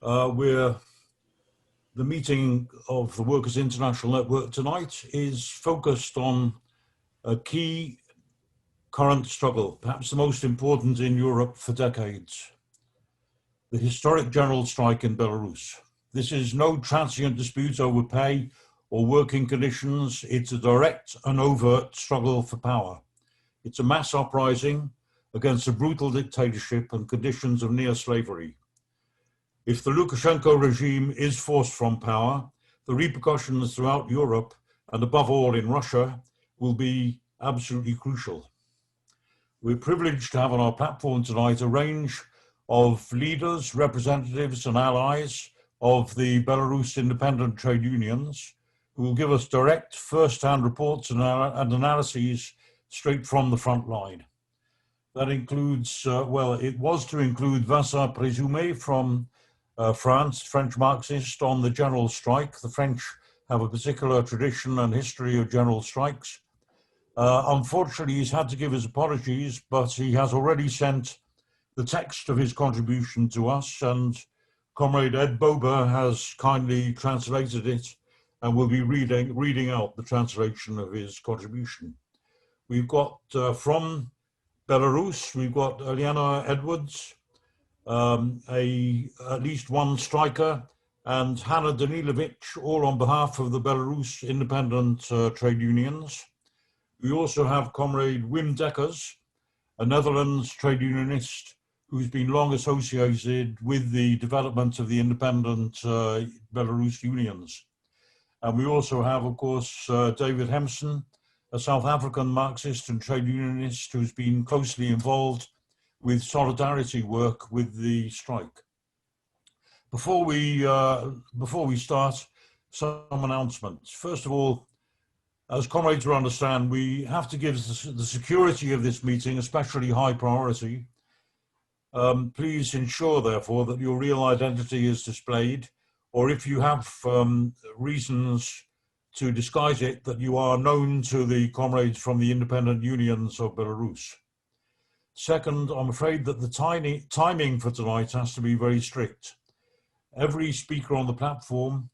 The meeting of the Workers' International Network tonight is focused on a key current struggle, perhaps the most important in Europe for decades, the historic general strike in Belarus. This is no transient dispute over pay or working conditions. It's a direct and overt struggle for power. It's a mass uprising against a brutal dictatorship and conditions of near slavery. If the Lukashenko regime is forced from power, the repercussions throughout Europe and above all in Russia will be absolutely crucial. We're privileged to have on our platform tonight a range of leaders, representatives and allies of the Belarus independent trade unions who will give us direct first-hand reports and analyses straight from the front line. That includes, it was to include Vincent Présumé from France, French Marxist, on the general strike. The French have a particular tradition and history of general strikes. Unfortunately, he's had to give his apologies, but he has already sent the text of his contribution to us, and Comrade Ed Bober has kindly translated it and will be reading out the translation of his contribution. We've got from Belarus, we've got Eliana Edwards, at least one striker, and Hanna Danilovich, all on behalf of the Belarus independent trade unions. We also have Comrade Wim Dekkers, a Netherlands trade unionist who's been long associated with the development of the independent Belarus unions. And we also have, of course, David Hempson, a South African Marxist and trade unionist who's been closely involved with solidarity work with the strike. Before we start, some announcements. First of all, as comrades will understand, we have to give the security of this meeting especially high priority. Please ensure, therefore, that your real identity is displayed, or if you have reasons to disguise it, that you are known to the comrades from the independent unions of Belarus. Second, I'm afraid that the timing for tonight has to be very strict. Every speaker on the platform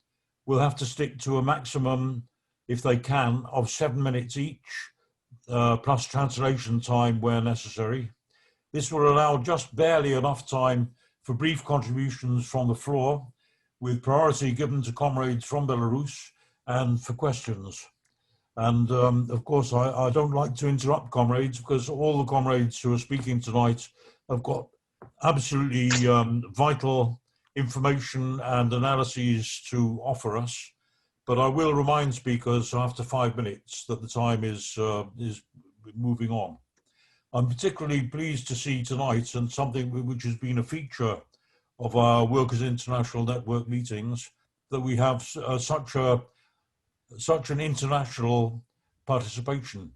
will have to stick to a maximum, if they can, of 7 minutes each, plus translation time where necessary. This will allow just barely enough time for brief contributions from the floor, with priority given to comrades from Belarus and for questions. And of course, I don't like to interrupt comrades because all the comrades who are speaking tonight have got absolutely vital information and analyses to offer us. But I will remind speakers after 5 minutes that the time is moving on. I'm particularly pleased to see tonight, and something which has been a feature of our Workers' International Network meetings, that we have such an international participation.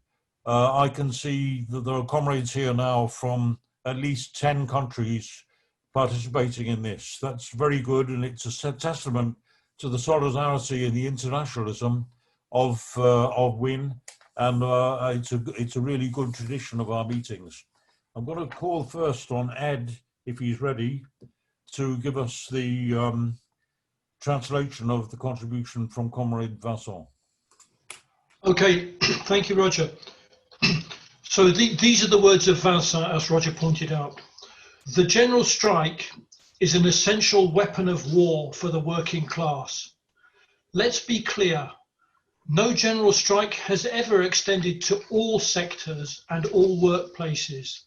I can see that there are comrades here now from at least 10 countries participating in this. That's very good, and it's a testament to the solidarity and the internationalism of WIN, and it's a really good tradition of our meetings. I'm going to call first on Ed, if he's ready, to give us the translation of the contribution from Comrade Vincent. Okay, thank you, Roger. So these are the words of Vincent, as Roger pointed out. The general strike is an essential weapon of war for the working class. Let's be clear. No general strike has ever extended to all sectors and all workplaces.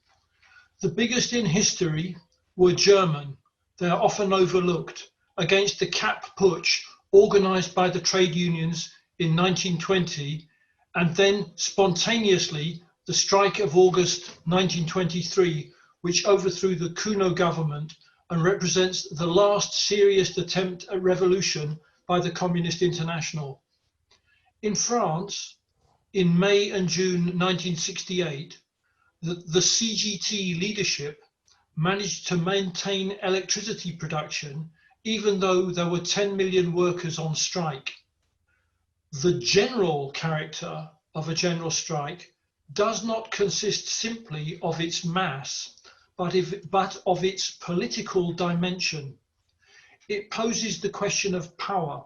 The biggest in history were German. They are often overlooked, against the Kapp Putsch organized by the trade unions in 1920, and then spontaneously the strike of August 1923, which overthrew the Cuno government and represents the last serious attempt at revolution by the Communist International. In France, in May and June 1968, the CGT leadership managed to maintain electricity production even though there were 10 million workers on strike. The general character of a general strike does not consist simply of its mass, but of its political dimension. it poses the question of power,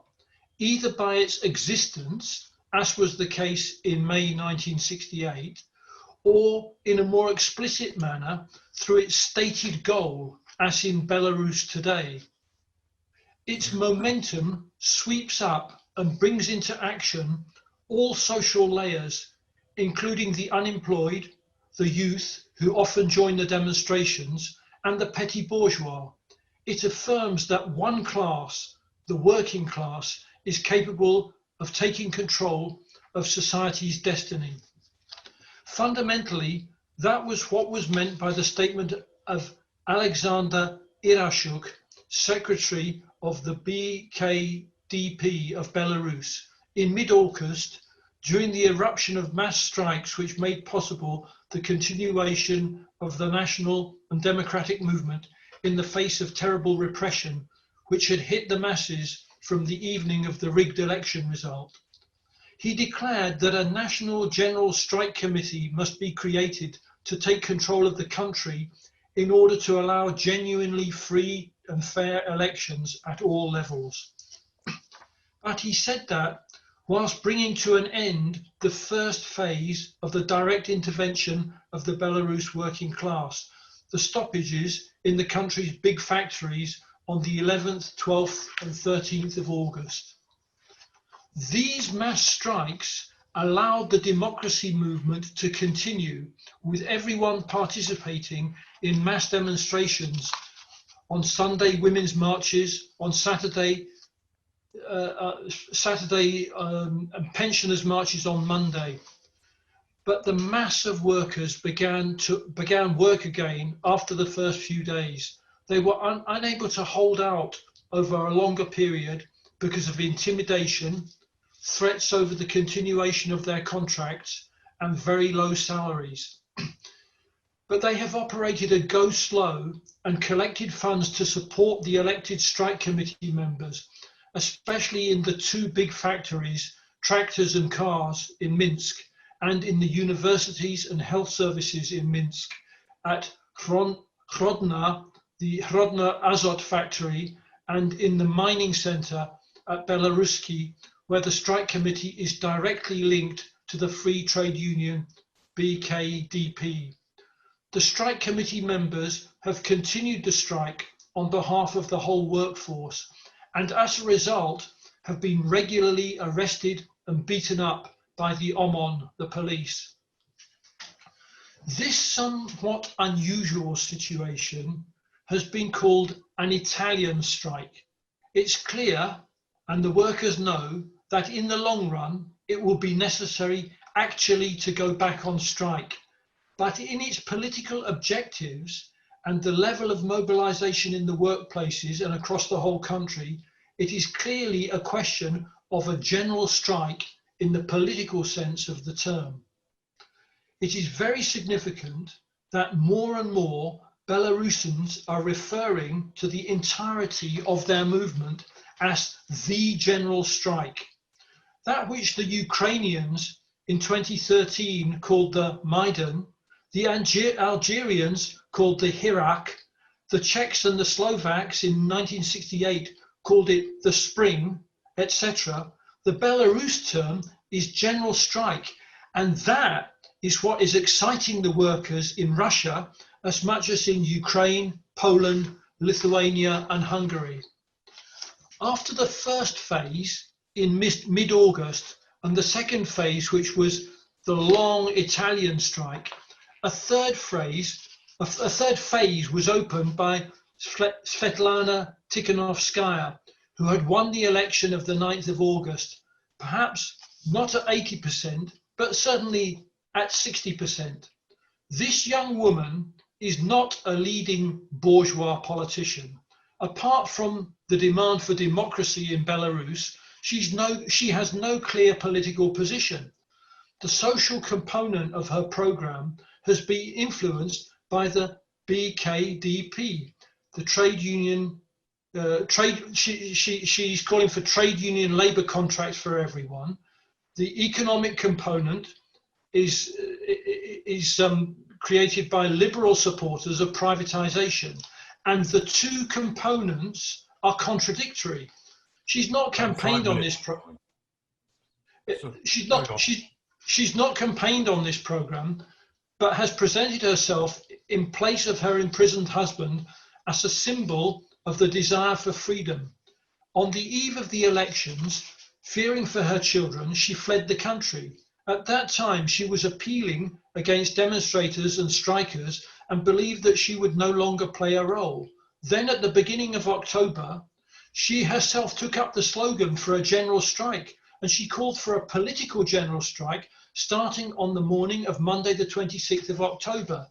either by its existence, as was the case in May 1968, or in a more explicit manner through its stated goal, as in Belarus today. Its momentum sweeps up and brings into action all social layers, including the unemployed, the youth who often join the demonstrations, and the petty bourgeois. It affirms that one class, the working class, is capable of taking control of society's destiny. Fundamentally, that was what was meant by the statement of Alexander Irashuk, secretary of the BKDP of Belarus, in mid-August, during the eruption of mass strikes which made possible the continuation of the national and democratic movement in the face of terrible repression which had hit the masses from the evening of the rigged election result. He declared that a national general strike committee must be created to take control of the country in order to allow genuinely free and fair elections at all levels. But he said that whilst bringing to an end the first phase of the direct intervention of the Belarus working class, the stoppages in the country's big factories on the 11th, 12th and 13th of August. These mass strikes allowed the democracy movement to continue, with everyone participating in mass demonstrations on Sunday, women's marches, on Saturday, and pensioners' marches on Monday. But the mass of workers began work again after the first few days. They were unable to hold out over a longer period because of intimidation, threats over the continuation of their contracts, and very low salaries. But they have operated a go slow and collected funds to support the elected strike committee members, especially in the two big factories, tractors and cars, in Minsk, and in the universities and health services in Minsk, at Hrodna, the Hrodna Azot factory, and in the mining center at Belaruski, where the strike committee is directly linked to the free trade union BKDP. The strike committee members have continued the strike on behalf of the whole workforce, and as a result have been regularly arrested and beaten up by the OMON, the police. This somewhat unusual situation has been called an Italian strike. It's clear, and the workers know, that in the long run it will be necessary actually to go back on strike. But in its political objectives and the level of mobilization in the workplaces and across the whole country, it is clearly a question of a general strike in the political sense of the term. It is very significant that more and more Belarusians are referring to the entirety of their movement as the general strike. That which the Ukrainians in 2013 called the Maidan, the Algerians called the Hirak, the Czechs and the Slovaks in 1968 called it the Spring, etc. The Belarus term is general strike, and that is what is exciting the workers in Russia as much as in Ukraine, Poland, Lithuania and Hungary. After the first phase in mid-August and the second phase, which was the long Italian strike, a third phase was opened by Sviatlana Tsikhanouskaya, who had won the election of the 9th of August, perhaps not at 80%, but certainly at 60%. This young woman is not a leading bourgeois politician. Apart from the demand for democracy in Belarus, she has no clear political position. The social component of her program has been influenced by the BKDP, the trade union. She's calling for trade union labour contracts for everyone. The economic component is created by liberal supporters of privatisation, and the two components are contradictory. She's not campaigned on this program. She's not campaigned on this program, but has presented herself in place of her imprisoned husband as a symbol of the desire for freedom. On the eve of the elections, fearing for her children, she fled the country. At that time, she was appealing against demonstrators and strikers and believed that she would no longer play a role. Then at the beginning of October, she herself took up the slogan for a general strike, and she called for a political general strike starting on the morning of Monday, the 26th of October.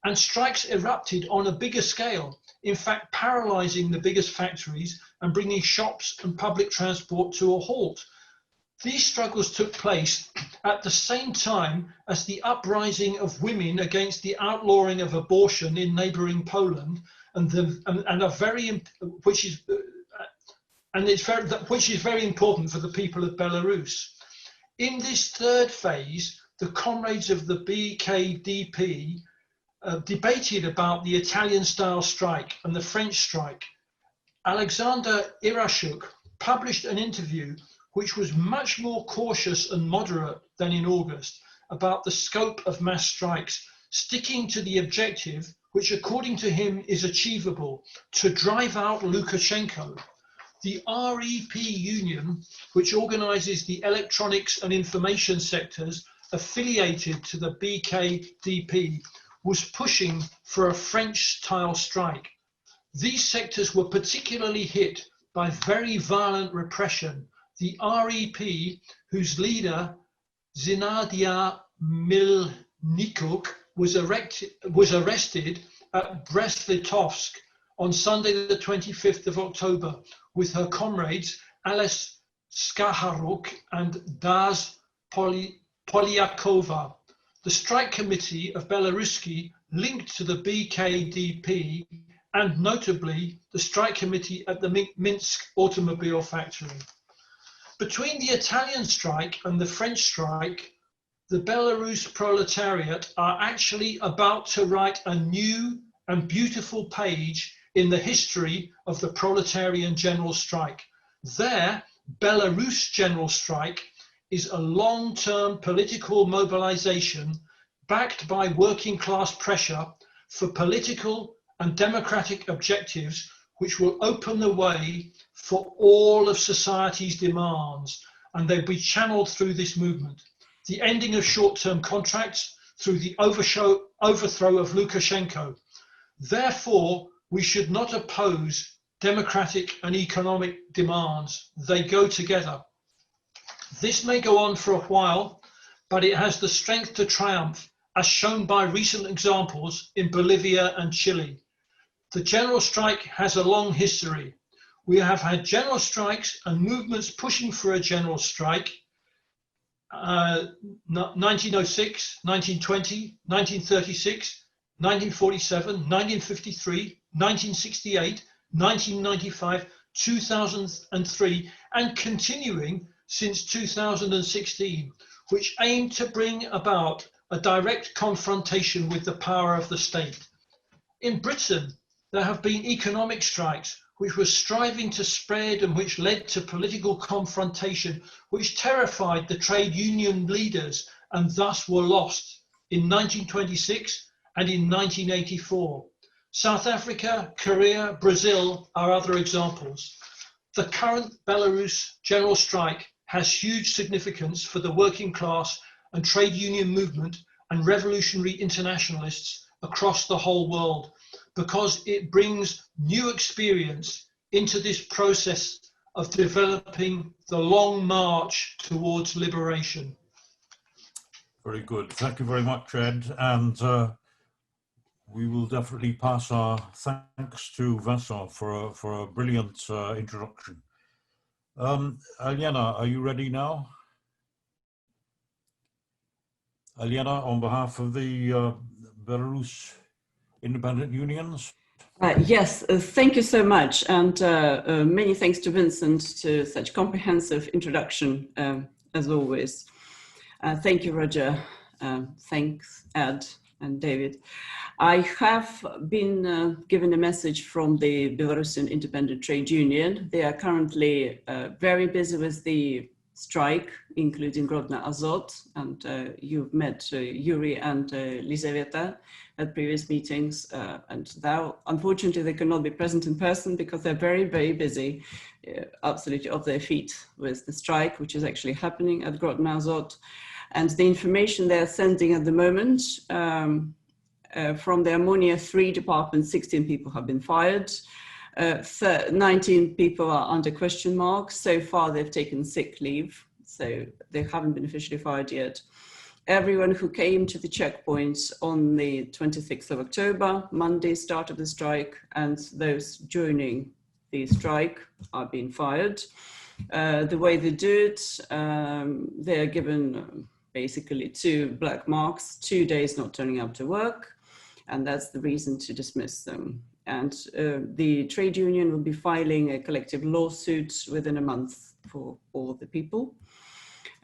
And strikes erupted on a bigger scale, in fact, paralyzing the biggest factories and bringing shops and public transport to a halt. These struggles took place at the same time as the uprising of women against the outlawing of abortion in neighboring Poland, which is very important for the people of Belarus. In this third phase, the comrades of the BKDP debated about the Italian-style strike and the French strike. Alexander Irashuk published an interview which was much more cautious and moderate than in August about the scope of mass strikes, sticking to the objective, which according to him is achievable, to drive out Lukashenko. The REP Union, which organizes the electronics and information sectors affiliated to the BKDP, was pushing for a French-style strike. These sectors were particularly hit by very violent repression. The REP, whose leader, Zinaida Milnikuk, was arrested at Brest-Litovsk on Sunday the 25th of October with her comrades Alice Skharuk and Daz Polyakova. The strike committee of Belaruski linked to the BKDP and notably the strike committee at the Minsk automobile factory. Between the Italian strike and the French strike, the Belarus proletariat are actually about to write a new and beautiful page in the history of the proletarian general strike. Their Belarus general strike is a long-term political mobilization backed by working class pressure for political and democratic objectives which will open the way for all of society's demands, and they'll be channeled through this movement. The ending of short-term contracts through the overthrow of Lukashenko. Therefore, we should not oppose democratic and economic demands. They go together. This may go on for a while, but it has the strength to triumph, as shown by recent examples in Bolivia and Chile. The general strike has a long history. We have had general strikes and movements pushing for a general strike. 1906, 1920, 1936, 1947, 1953, 1968, 1995, 2003, and continuing since 2016, which aim to bring about a direct confrontation with the power of the state. In Britain, there have been economic strikes which were striving to spread and which led to political confrontation, which terrified the trade union leaders and thus were lost in 1926 and in 1984. South Africa, Korea, Brazil are other examples. The current Belarus general strike has huge significance for the working class and trade union movement and revolutionary internationalists across the whole world, because it brings new experience into this process of developing the long march towards liberation. Very good. Thank you very much, Ed. And we will definitely pass our thanks to Vincent for a brilliant introduction. Aliena, are you ready now? Aliena, on behalf of the Belarus independent unions? Yes, thank you so much. And many thanks to Vincent to such comprehensive introduction, as always. Thank you, Roger. Thanks, Ed. and David. I have been given a message from the Belarusian Independent Trade Union. They are currently very busy with the strike, including Grodno Azot, and you've met Yuri and Lizaveta at previous meetings, and now, unfortunately, they cannot be present in person because they're very, very busy, absolutely off their feet with the strike, which is actually happening at Grodno Azot. And the information they're sending at the moment, from the Ammonia 3 department, 16 people have been fired. 19 people are under question mark. So far, they've taken sick leave, so they haven't been officially fired yet. Everyone who came to the checkpoints on the 26th of October, Monday, start of the strike, and those joining the strike are being fired. The way they do it, they're given basically 2 black marks, 2 days not turning up to work, and that's the reason to dismiss them. And the trade union will be filing a collective lawsuit within a month for all of the people.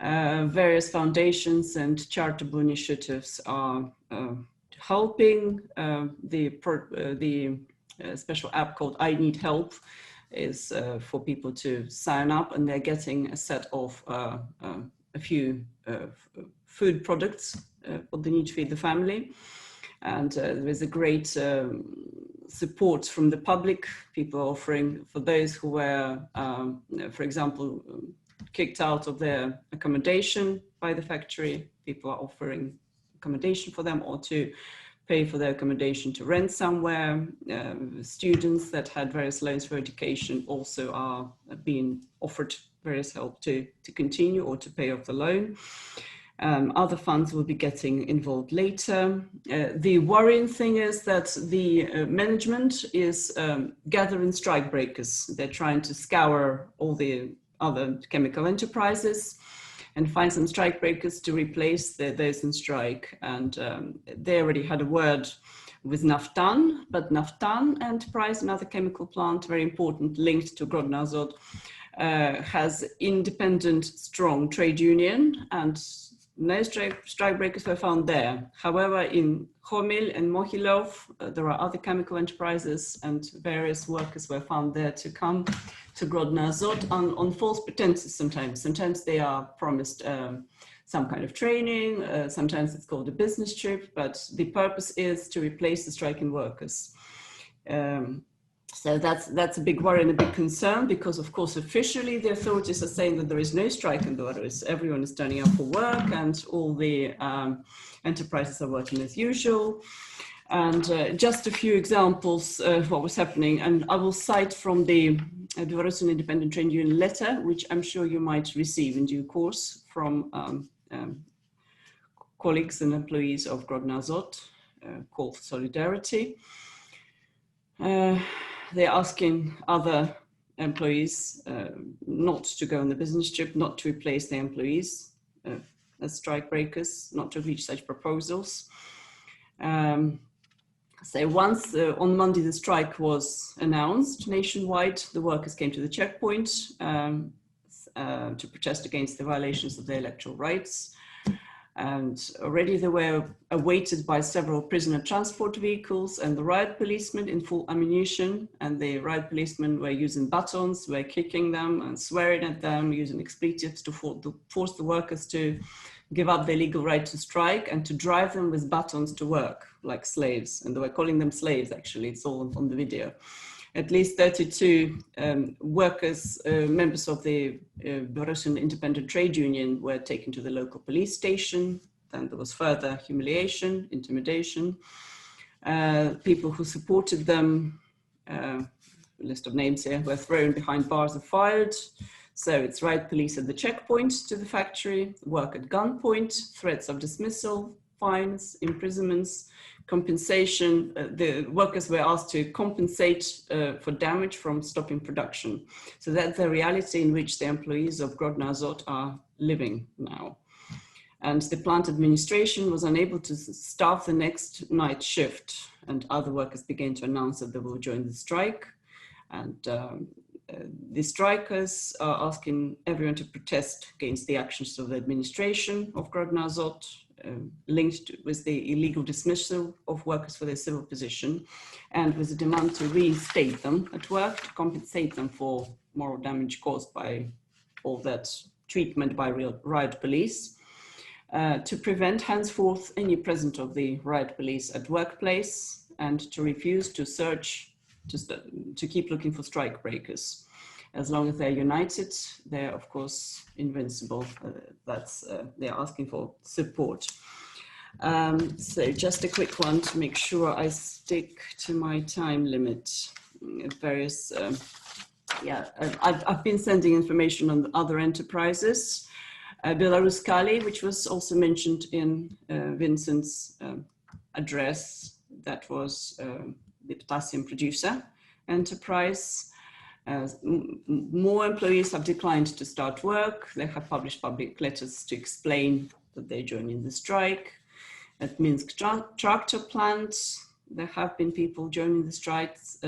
Various foundations and charitable initiatives are helping. The special app called I Need Help is for people to sign up, and they're getting a set of a few food products what they need to feed the family. And there is a great support from the public. People offering for those who were, for example, kicked out of their accommodation by the factory. People are offering accommodation for them, or to pay for their accommodation to rent somewhere. Students that had various loans for education also are being offered various help to continue or to pay off the loan. Other funds will be getting involved later. The worrying thing is that the management is gathering strike breakers. They're trying to scour all the other chemical enterprises and find some strike breakers to replace those in strike. And they already had a word with Naftan, but Naftan enterprise, another chemical plant, very important, linked to Grodno Azot, has independent, strong trade union, and no strike breakers were found there. However, in Homil and Mohilov, there are other chemical enterprises, and various workers were found there to come to Grodno Azot on false pretenses sometimes. Sometimes they are promised some kind of training, sometimes it's called a business trip, but the purpose is to replace the striking workers. So that's a big worry and a big concern, because of course officially the authorities are saying that there is no strike in Belarus. Everyone is turning up for work and all the enterprises are working as usual. And just a few examples of what was happening, and I will cite from the Belarusian Independent Trade Union letter, which I'm sure you might receive in due course from colleagues and employees of Grodno Azot, call for solidarity. They're asking other employees not to go on the business trip, not to replace their employees as strike breakers, not to reach such proposals. So once on Monday the strike was announced nationwide, the workers came to the checkpoint to protest against the violations of their electoral rights. And already they were awaited by several prisoner transport vehicles and the riot policemen in full ammunition. And the riot policemen were using batons, were kicking them and swearing at them, using expletives to force the workers to give up their legal right to strike and to drive them with batons to work like slaves. And they were calling them slaves, actually, it's all on the video. At least 32 workers, members of the Belarusian Independent Trade Union were taken to the local police station. Then there was further humiliation, intimidation. People who supported them, list of names here, were thrown behind bars or fired. So it's riot police at the checkpoint to the factory, work at gunpoint, threats of dismissal, fines, imprisonments, compensation. The workers were asked to compensate for damage from stopping production. So that's the reality in which the employees of Grodno Azot are living now. And the plant administration was unable to staff the next night shift, and other workers began to announce that they will join the strike. And the strikers are asking everyone to protest against the actions of the administration of Grodno Azot, linked with the illegal dismissal of workers for their civil position, and with a demand to reinstate them at work to compensate them for moral damage caused by all that treatment by riot police, to prevent henceforth any presence of the riot police at workplace, and to refuse to search, to keep looking for strike breakers. As long as they're united, they're of course invincible. They're asking for support. So just a quick one to make sure I stick to my time limit. Various, I've been sending information on other enterprises. Belarus Kali, which was also mentioned in Vincent's address, that was the potassium producer enterprise. More employees have declined to start work. They have published public letters to explain that they're joining the strike. At Minsk tractor plant, there have been people joining the strikes.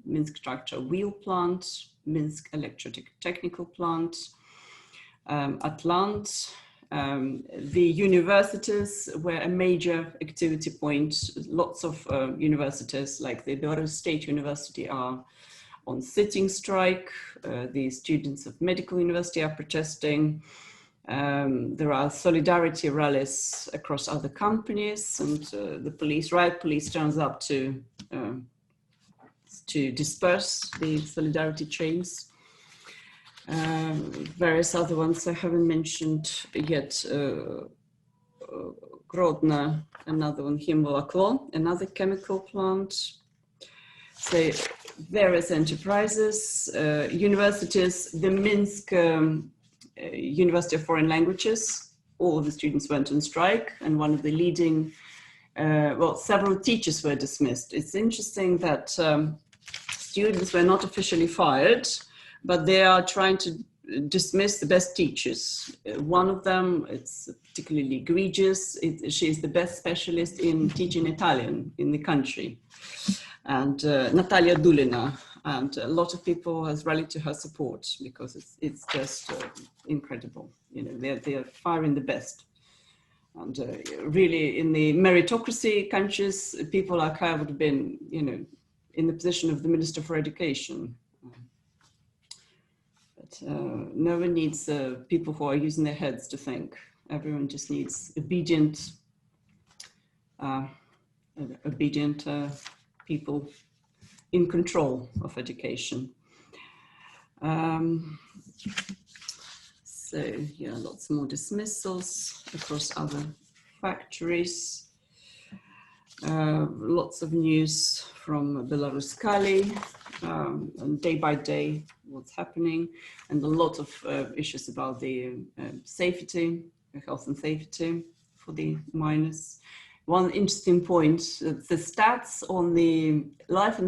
Minsk tractor wheel plant, Minsk electrotechnical plant, Atlant. The universities were a major activity point. Lots of universities like the Belarus State University are on sitting strike. The students of medical university are protesting. There are solidarity rallies across other companies, and the riot police turns up to disperse the solidarity chains. Various other ones I haven't mentioned yet. Grodno, another one, Himvoloklo, another chemical plant. So various enterprises, universities, the Minsk University of Foreign Languages, all of the students went on strike, and one of the leading, several teachers were dismissed. It's interesting that students were not officially fired, but they are trying to dismiss the best teachers. One of them, it's particularly egregious. She's the best specialist in teaching Italian in the country. And Natalia Dulina, and a lot of people has rallied to her support because it's just incredible. You know, they're firing the best. And really, in the meritocracy countries, people like her would have been, you know, in the position of the Minister for Education. But no one needs people who are using their heads to think. Everyone just needs obedient people in control of education. So yeah, lots more dismissals across other factories. Lots of news from Belarus Kali, and day by day what's happening, and a lot of issues about the safety, health and safety for the miners. One interesting point, the stats on the life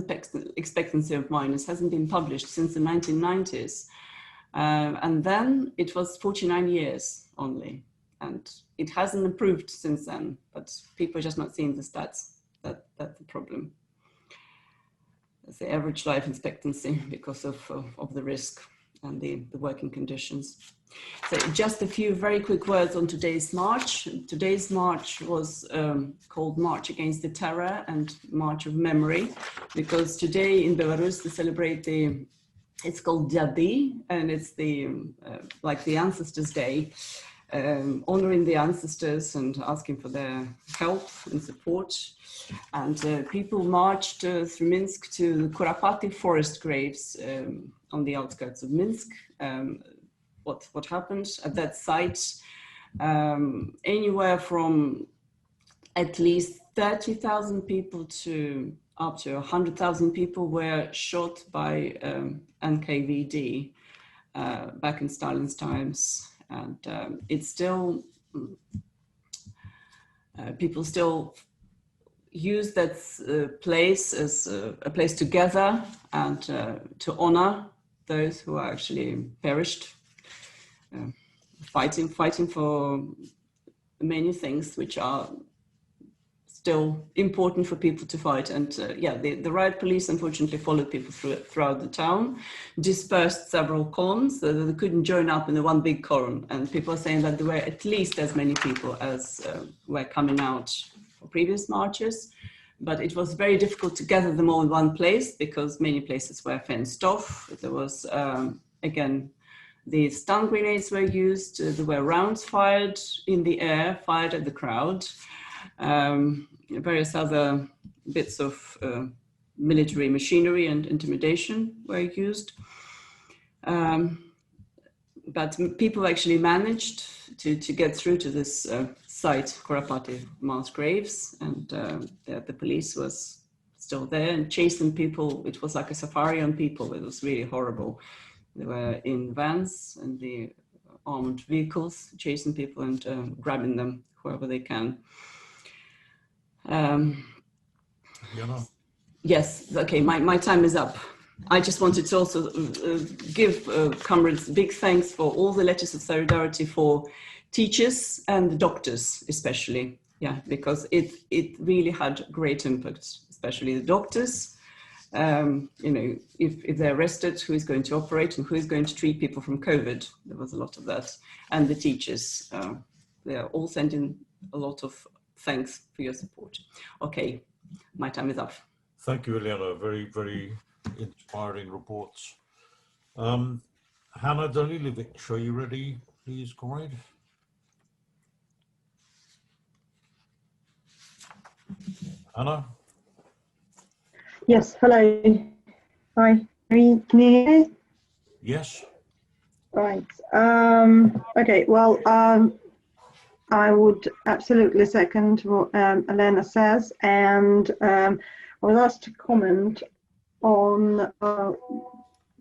expectancy of miners hasn't been published since the 1990s. And then it was 49 years only. And it hasn't improved since then, but people are just not seeing the stats. That's the problem. That's the average life expectancy because of the risk and the working conditions. So just a few very quick words on today's march. Today's march was called March Against the Terror and March of Memory, because today in Belarus they celebrate it's called Dyady, and it's like the Ancestors' Day, honoring the ancestors and asking for their help and support. And people marched through Minsk to the Kuropatty forest graves on the outskirts of Minsk. What happened at that site? Anywhere from at least 30,000 people to up to 100,000 people were shot by NKVD back in Stalin's times. And it's still, people still use that place as a place to gather and to honor those who are actually perished, fighting for many things which are still important for people to fight. And yeah, the riot police unfortunately followed people throughout the town, dispersed several columns, so that they couldn't join up in the one big column. And people are saying that there were at least as many people as were coming out for previous marches. But it was very difficult to gather them all in one place because many places were fenced off. There was, again, the stun grenades were used. There were rounds fired in the air, fired at the crowd. Various other bits of military machinery and intimidation were used. But people actually managed to get through to this site, Korapati mass graves, and the police was still there and chasing people. It was like a safari on people. It was really horrible. They were in vans and the armed vehicles, chasing people and grabbing them wherever they can. Yes, okay, my time is up. I just wanted to also give comrades big thanks for all the letters of solidarity for teachers and the doctors especially, yeah, because it really had great impact, especially the doctors. You know, if they're arrested, who is going to operate and who is going to treat people from COVID? There was a lot of that. And the teachers, they are all sending a lot of thanks for your support. Okay, my time is up. Thank you, Elena. Very, very inspiring reports. Hannah Danilovic, are you ready, please, comrade? Hannah? Yes, hello. Hi, can you hear me? Yes. Right. Okay, well, I would absolutely second what Elena says, and I was asked to comment on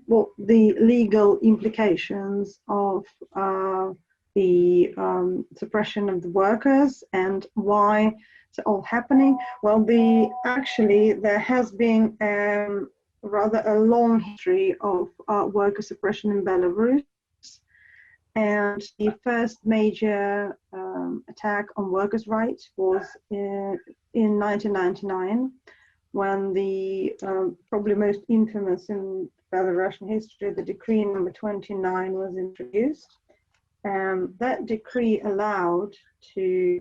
what the legal implications of the suppression of the workers and why it's all happening. Well, actually there has been rather a long history of worker suppression in Belarus, and the first major attack on workers' rights was in 1999, when the probably most infamous in Belarusian history, the decree number 29 was introduced. That decree allowed to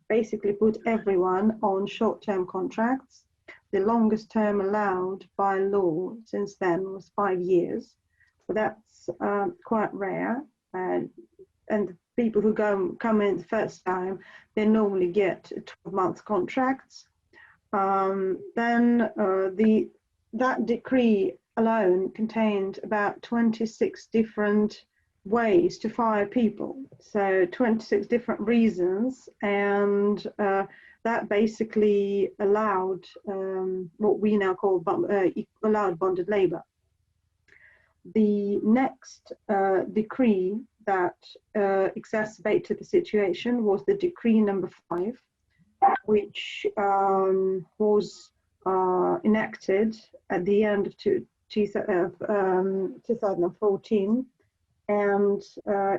basically put everyone on short-term contracts. The longest term allowed by law since then was 5 years. So that's quite rare. And the people who come in the first time, they normally get 12-month contracts. Then that decree alone contained about 26 different ways to fire people, so 26 different reasons, and that basically allowed what we now call allowed bonded labor. The next decree that exacerbated the situation was the decree number 5, which was enacted at the end of 2014, and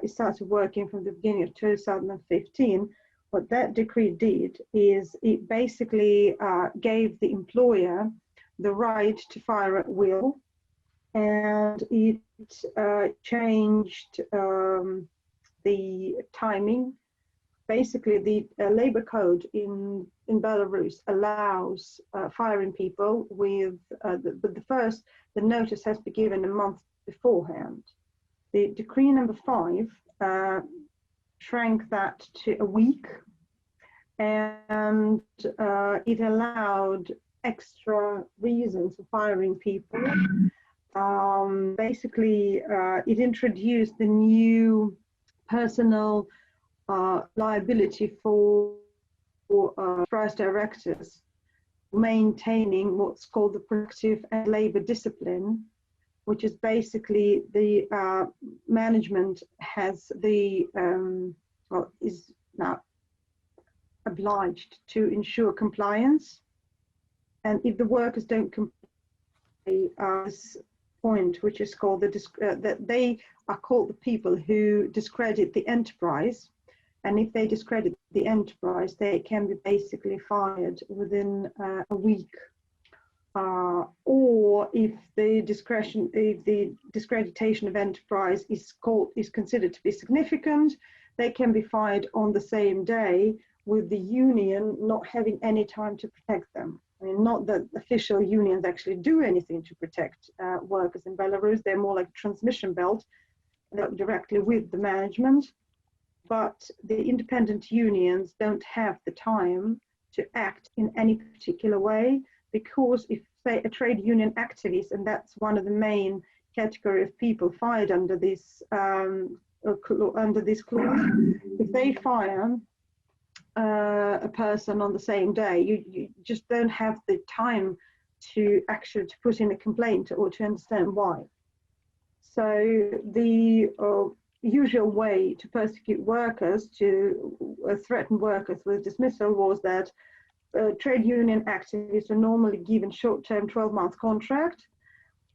it started working from the beginning of 2015. What that decree did is it basically gave the employer the right to fire at will, and it changed the timing. Basically, the labor code in Belarus allows firing people with the notice has to be given a month beforehand. The decree number 5 shrank that to a week, and it allowed extra reasons for firing people. Basically, it introduced the new personal liability for price directors maintaining what's called the productive and labor discipline, which is basically the management has the is now obliged to ensure compliance, and if the workers don't comply, this point, which is called that they are called the people who discredit the enterprise. And if they discredit the enterprise, they can be basically fired within a week. Or if the discreditation of enterprise is considered to be significant, they can be fired on the same day, with the union not having any time to protect them. I mean, not that official unions actually do anything to protect workers in Belarus. They're more like a transmission belt directly with the management. But the independent unions don't have the time to act in any particular way, because if, say, a trade union activist, and that's one of the main category of people fired under this clause, if they fire a person on the same day, you just don't have the time to actually put in a complaint or to understand why. So the usual way to persecute workers, to threaten workers with dismissal, was that trade union activists are normally given short-term 12-month contract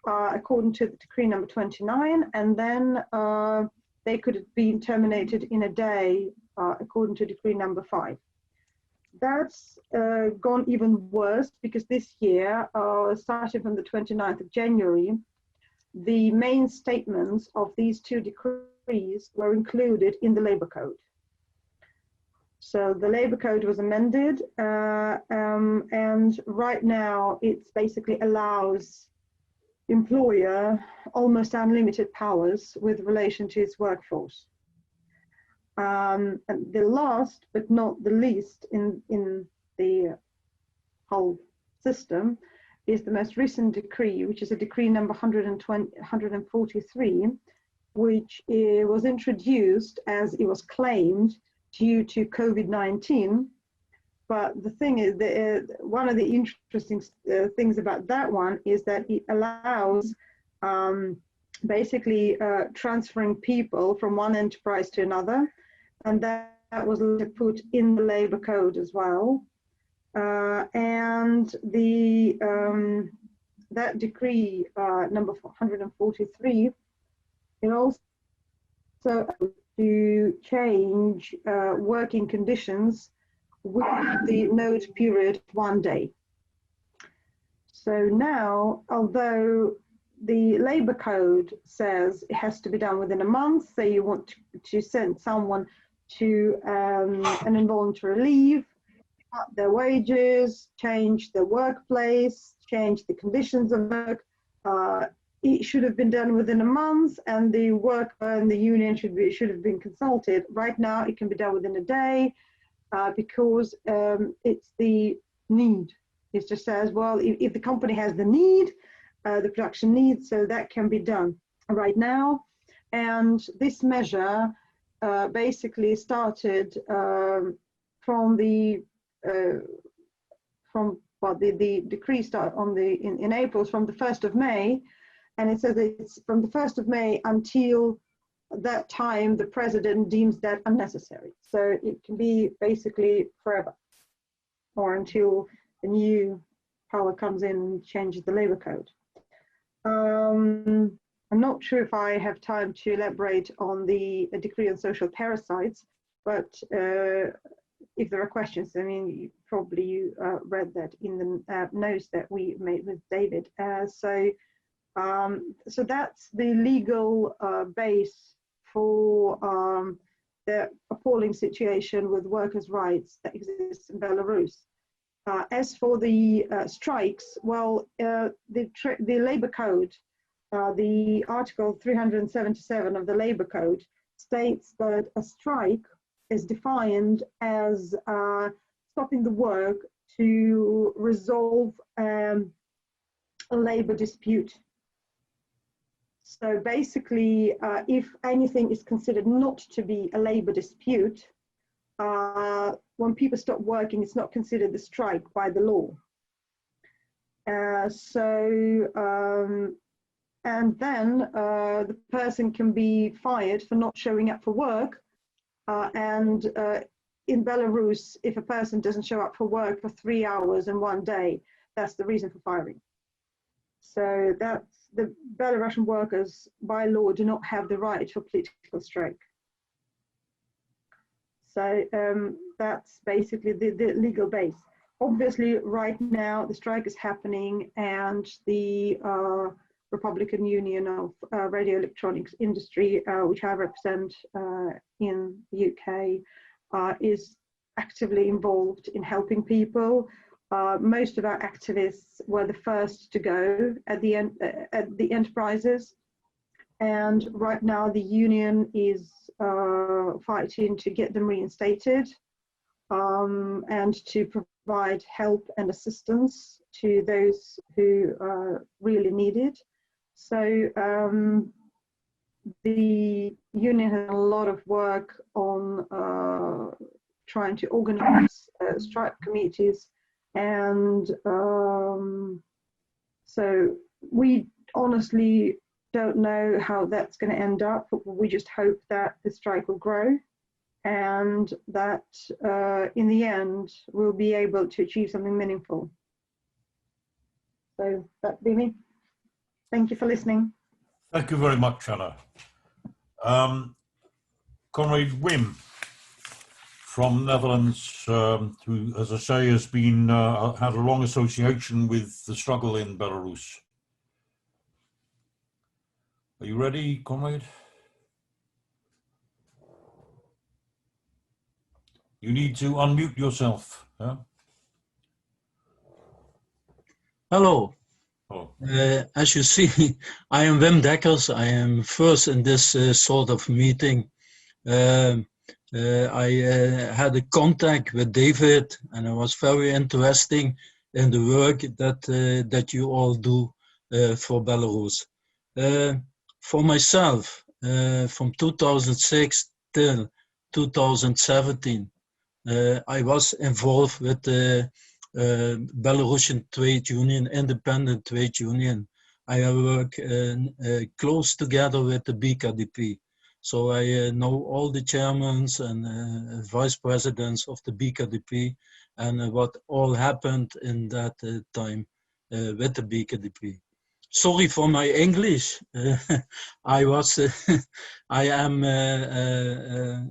according to the decree number 29, and then they could have been terminated in a day according to decree number 5. That's gone even worse, because this year, starting from the 29th of January, the main statements of these two decrees were included in the labor code. So the labor code was amended, and right now it basically allows employer almost unlimited powers with relation to its workforce. And the last but not the least in the whole system is the most recent decree, which is a decree number 143, which was introduced, as it was claimed, due to COVID-19. But the thing is, one of the interesting things about that one is that it allows basically transferring people from one enterprise to another, and that was put in the labor code as well. And the that decree number 143, it also to change working conditions with the notice period 1 day. So now, although the labor code says it has to be done within a month, so you want to send someone to an involuntary leave, cut their wages, change their workplace, change the conditions of work, it should have been done within a month, and the worker and the union should have been consulted. Right now, it can be done within a day, because it's the need. It just says, well, if the company has the need, the production needs, so that can be done right now. And this measure basically started from the decree start in April, from the 1st of May, and it says it's from the 1st of May until that time the president deems that unnecessary. So it can be basically forever, or until the new power comes in and changes the labor code. I'm not sure if I have time to elaborate on the decree on social parasites, but if there are questions, I mean, you read that in the notes that we made with David. So that's the legal base for the appalling situation with workers' rights that exists in Belarus. As for the strikes, well, the labor code, the article 377 of the labor code states that a strike is defined as stopping the work to resolve a labor dispute. So basically, if anything is considered not to be a labor dispute, when people stop working, it's not considered a strike by the law. And then the person can be fired for not showing up for work. And in Belarus, if a person doesn't show up for work for 3 hours in 1 day, that's the reason for firing. So that's the Belarusian workers by law do not have the right for political strike. So that's basically the legal base. Obviously, right now the strike is happening, and the Republican Union of Radio Electronics Industry, which I represent in the UK, is actively involved in helping people. Most of our activists were the first to go at the enterprises, and right now the union is fighting to get them reinstated and to provide help and assistance to those who really need it. So the union has a lot of work on trying to organize strike committees, and so we honestly don't know how that's going to end up, but we just hope that the strike will grow, and that in the end we'll be able to achieve something meaningful. So that'd be me. Thank you for listening. Thank you very much, Anna. Comrade Wim from Netherlands, who, as I say, has been had a long association with the struggle in Belarus. Are you ready, comrade? You need to unmute yourself. Yeah? Hello. Oh. As you see, I am Wim Dekkers. I am first in this sort of meeting. I had a contact with David, and it was very interesting in the work that you all do for Belarus. For myself, from 2006 till 2017, I was involved with the Belarusian trade union, independent trade union. I work close together with the BKDP. So I know all the chairmen and vice presidents of the BKDP and what all happened in that time with the BKDP. Sorry for my English. I am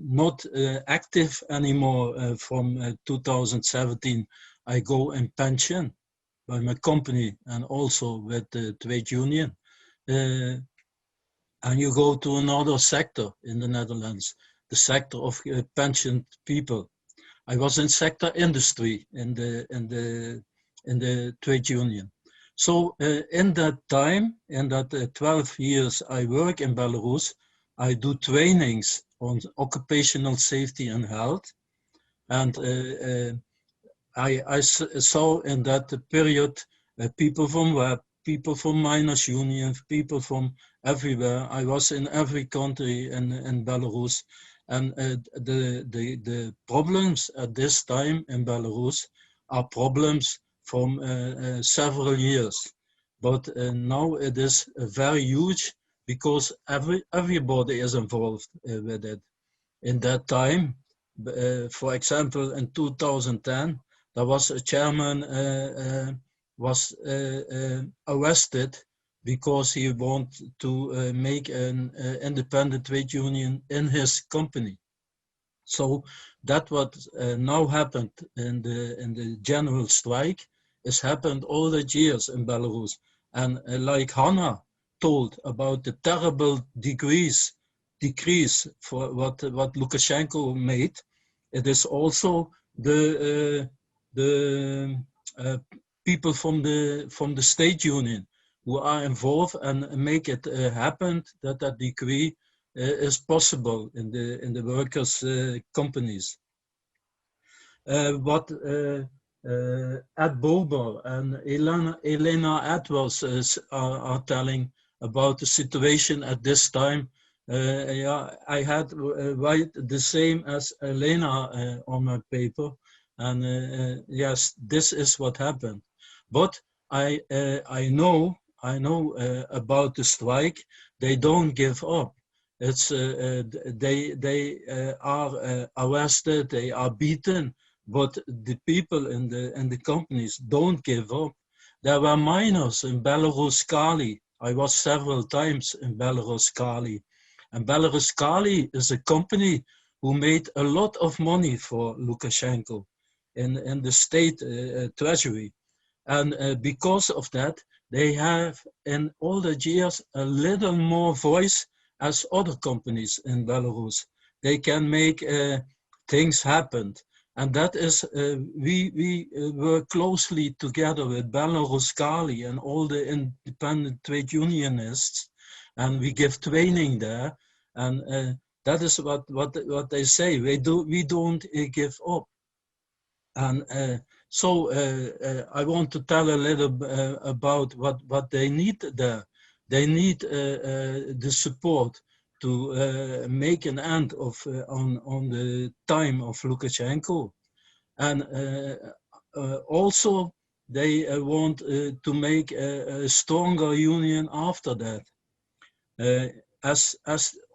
not active anymore from 2017. I go in pension by my company and also with the trade union. And you go to another sector in the Netherlands, the sector of pensioned people. I was in sector industry in the trade union. So in that time, in that 12 years I work in Belarus, I do trainings on occupational safety and health. And I saw in that period people from WEB, people from miners' union, people from everywhere. I was in every country in Belarus, and the problems at this time in Belarus are problems from several years, but now it is very huge because everybody is involved with it. In that time, for example, in 2010, there was a chairman was arrested because he wanted to make an independent trade union in his company. So that what now happened in the general strike has happened all the years in Belarus. And like Hannah told about the terrible decrease for what Lukashenko made, it is also the people from the state union who are involved and make it happen that decree is possible in the workers' companies. What Ed Bober and Elena Edwards are telling about the situation at this time. Yeah, I had write the same as Elena on my paper, and yes, this is what happened. But I know about the strike. They don't give up. It's they are arrested, they are beaten, but the people in the companies don't give up. There were miners in Belarus Kali. I was several times in Belarus Kali, and Belarus Kali is a company who made a lot of money for Lukashenko in the state treasury. And because of that, they have in all the years a little more voice as other companies in Belarus. They can make things happen. And that is, we work closely together with Belarus Kali and all the independent trade unionists, and we give training there. And that is what they say. We don't give up. And so I want to tell a little about what they need there. They need the support to make an end of on the time of Lukashenko, and also they want to make a stronger union after that. As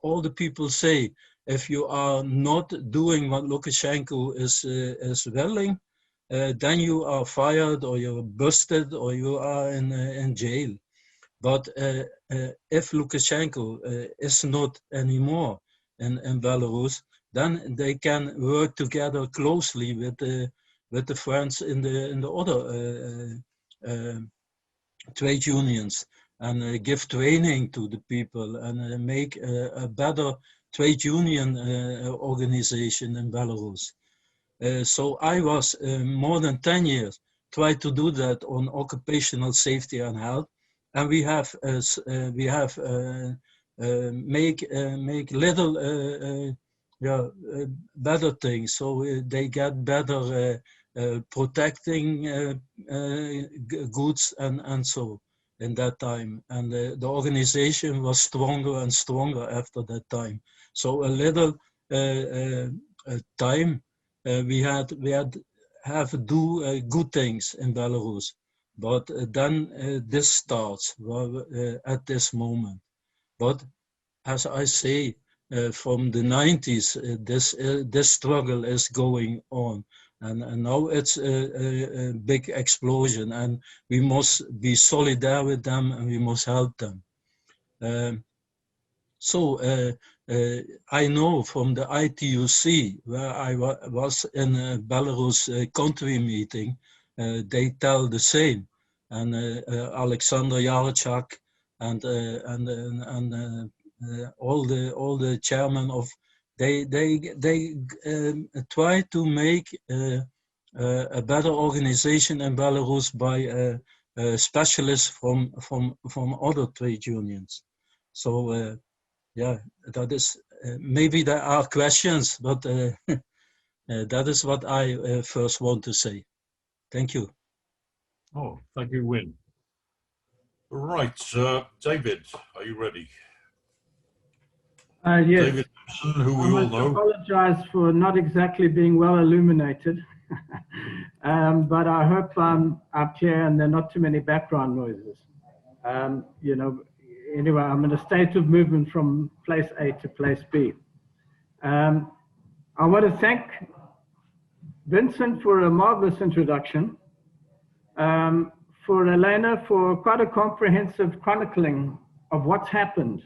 all the people say, if you are not doing what Lukashenko is willing, then you are fired or you're busted or you are in jail. But if Lukashenko is not anymore in Belarus, then they can work together closely with the friends in the other trade unions and give training to the people and make a better trade union organization in Belarus. So I was more than 10 years try to do that on occupational safety and health, and we have make little better things, so they get better protecting goods and so in that time, and the organization was stronger and stronger after that time. So a little time we have to do good things in Belarus, but then this starts at this moment. But as I say, from the 90s, this struggle is going on, and now it's a big explosion, and we must be solidar with them, and we must help them. So I know from the ITUC, where I was in a Belarus country meeting, they tell the same, and Alexander Yarchak and all the chairmen of they try to make a better organization in Belarus by specialists from other trade unions. So yeah, that is maybe there are questions, but that is what I first want to say. Thank you. Oh, thank you, Win. Right, David, are you ready? Yes. David Simpson, who we all know. I apologize for not exactly being well illuminated, but I hope I'm up here and there are not too many background noises. You know, anyway, I'm in a state of movement from place A to place B. I want to thank Vincent for a marvelous introduction, for Elena for quite a comprehensive chronicling of what's happened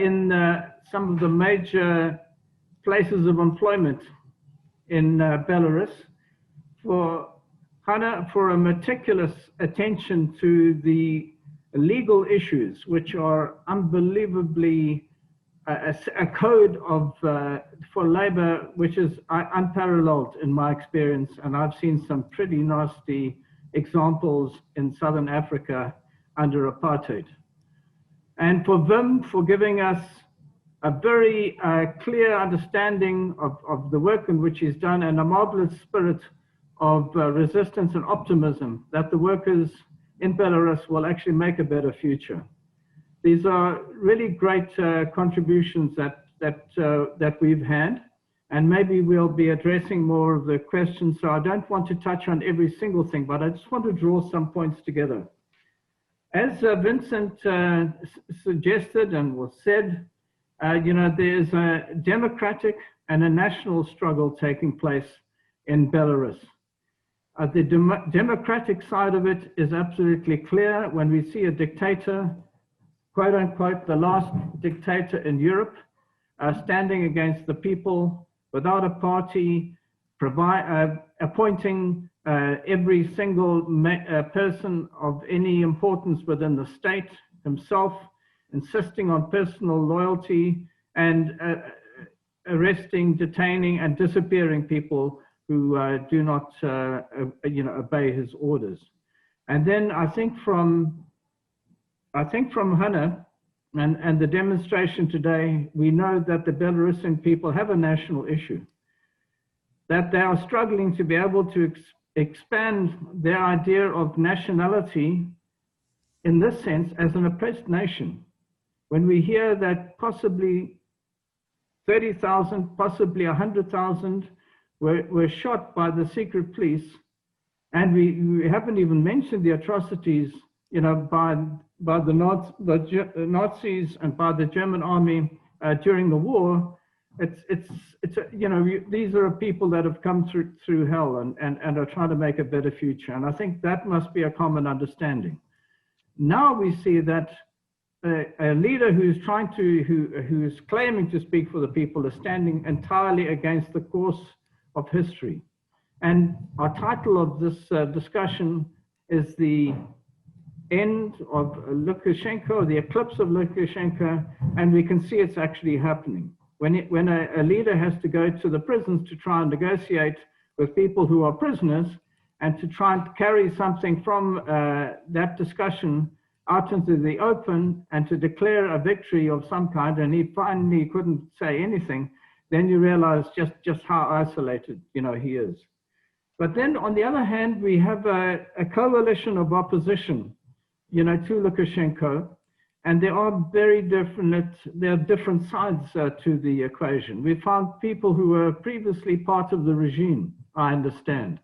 in some of the major places of employment in Belarus, for a meticulous attention to the legal issues, which are unbelievably a code of for labor which is unparalleled in my experience, and I've seen some pretty nasty examples in Southern Africa under apartheid. And for Wim for giving us a very clear understanding of the work in which he's done, and a marvelous spirit of resistance and optimism that the workers in Belarus will actually make a better future. These are really great contributions that we've had, and maybe we'll be addressing more of the questions. So I don't want to touch on every single thing, but I just want to draw some points together. As Vincent suggested and was said, you know, there's a democratic and a national struggle taking place in Belarus. The democratic side of it is absolutely clear when we see a dictator, quote unquote, the last dictator in Europe, standing against the people without a party, appointing every single person of any importance within the state himself, insisting on personal loyalty, and arresting, detaining, and disappearing people who do not obey his orders. And then I think from Hannah and the demonstration today, we know that the Belarusian people have a national issue, that they are struggling to be able to expand their idea of nationality in this sense as an oppressed nation. When we hear that possibly 30,000, possibly 100,000 were shot by the secret police, and we haven't even mentioned the atrocities, by the Nazis and by the German army during the war. These are people that have come through hell and are trying to make a better future. And I think that must be a common understanding. Now we see that a leader who's who's claiming to speak for the people is standing entirely against the course of history. And our title of this discussion is the end of Lukashenko, the eclipse of Lukashenko, and we can see it's actually happening. When a leader has to go to the prisons to try and negotiate with people who are prisoners and to try and carry something from that discussion out into the open and to declare a victory of some kind, and he finally couldn't say anything, then you realize just how isolated he is. But then on the other hand, we have a coalition of opposition to Lukashenko, and there are different sides to the equation. We found people who were previously part of the regime, I understand,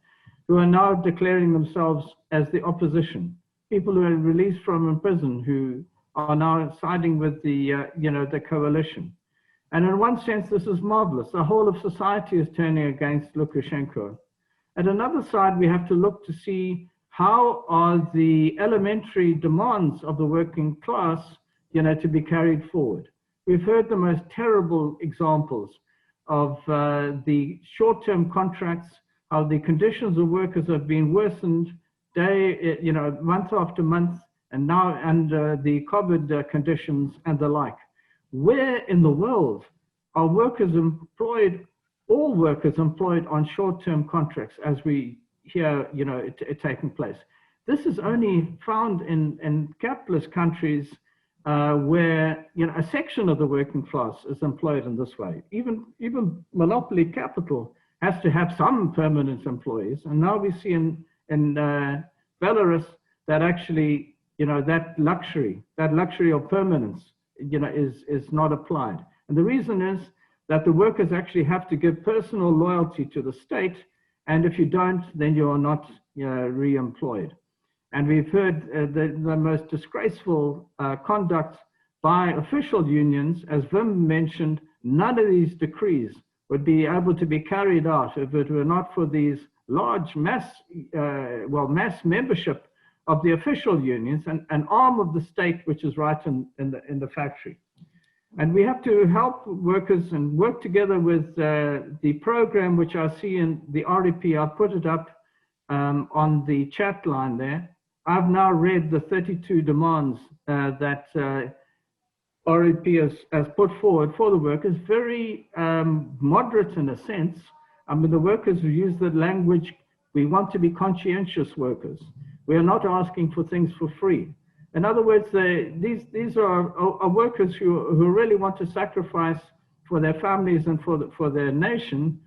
who are now declaring themselves as the opposition. People who are released from prison who are now siding with the coalition. And in one sense, this is marvelous. The whole of society is turning against Lukashenko. At another side, we have to look to see how are the elementary demands of the working class, to be carried forward. We've heard the most terrible examples of the short-term contracts, how the conditions of workers have been worsened month after month, and now under the COVID conditions and the like. Where in the world are workers employed, all workers employed on short-term contracts, as we hear, it taking place? This is only found in capitalist countries where, a section of the working class is employed in this way. Even monopoly capital has to have some permanent employees. And now we see in Belarus that actually, that luxury of permanence, is not applied. And the reason is that the workers actually have to give personal loyalty to the state. And if you don't, then you are not re-employed. And we've heard the most disgraceful conduct by official unions. As Wim mentioned, none of these decrees would be able to be carried out if it were not for these large mass membership of the official unions, and an arm of the state which is right in the factory. And we have to help workers and work together with the program which I see in the REP. I'll put it up on the chat line there. I've now read the 32 demands that REP has put forward for the workers, very moderate in a sense. I mean, the workers who use the language, we want to be conscientious workers. We are not asking for things for free. In other words, these are workers who really want to sacrifice for their families and for their nation,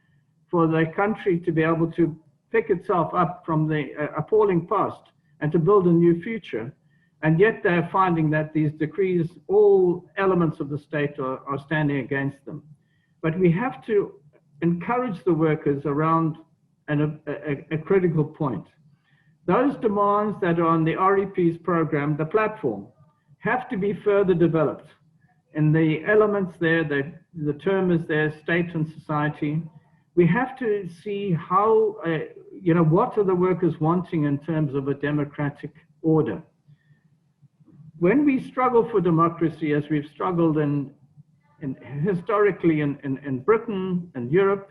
for their country to be able to pick itself up from the appalling past and to build a new future. And yet they're finding that these decrees, all elements of the state are standing against them. But we have to encourage the workers around a critical point. Those demands that are on the REP's program, the platform, have to be further developed. And the elements there, the term is there, state and society. We have to see how, what are the workers wanting in terms of a democratic order. When we struggle for democracy, as we've struggled in historically in Britain and Europe,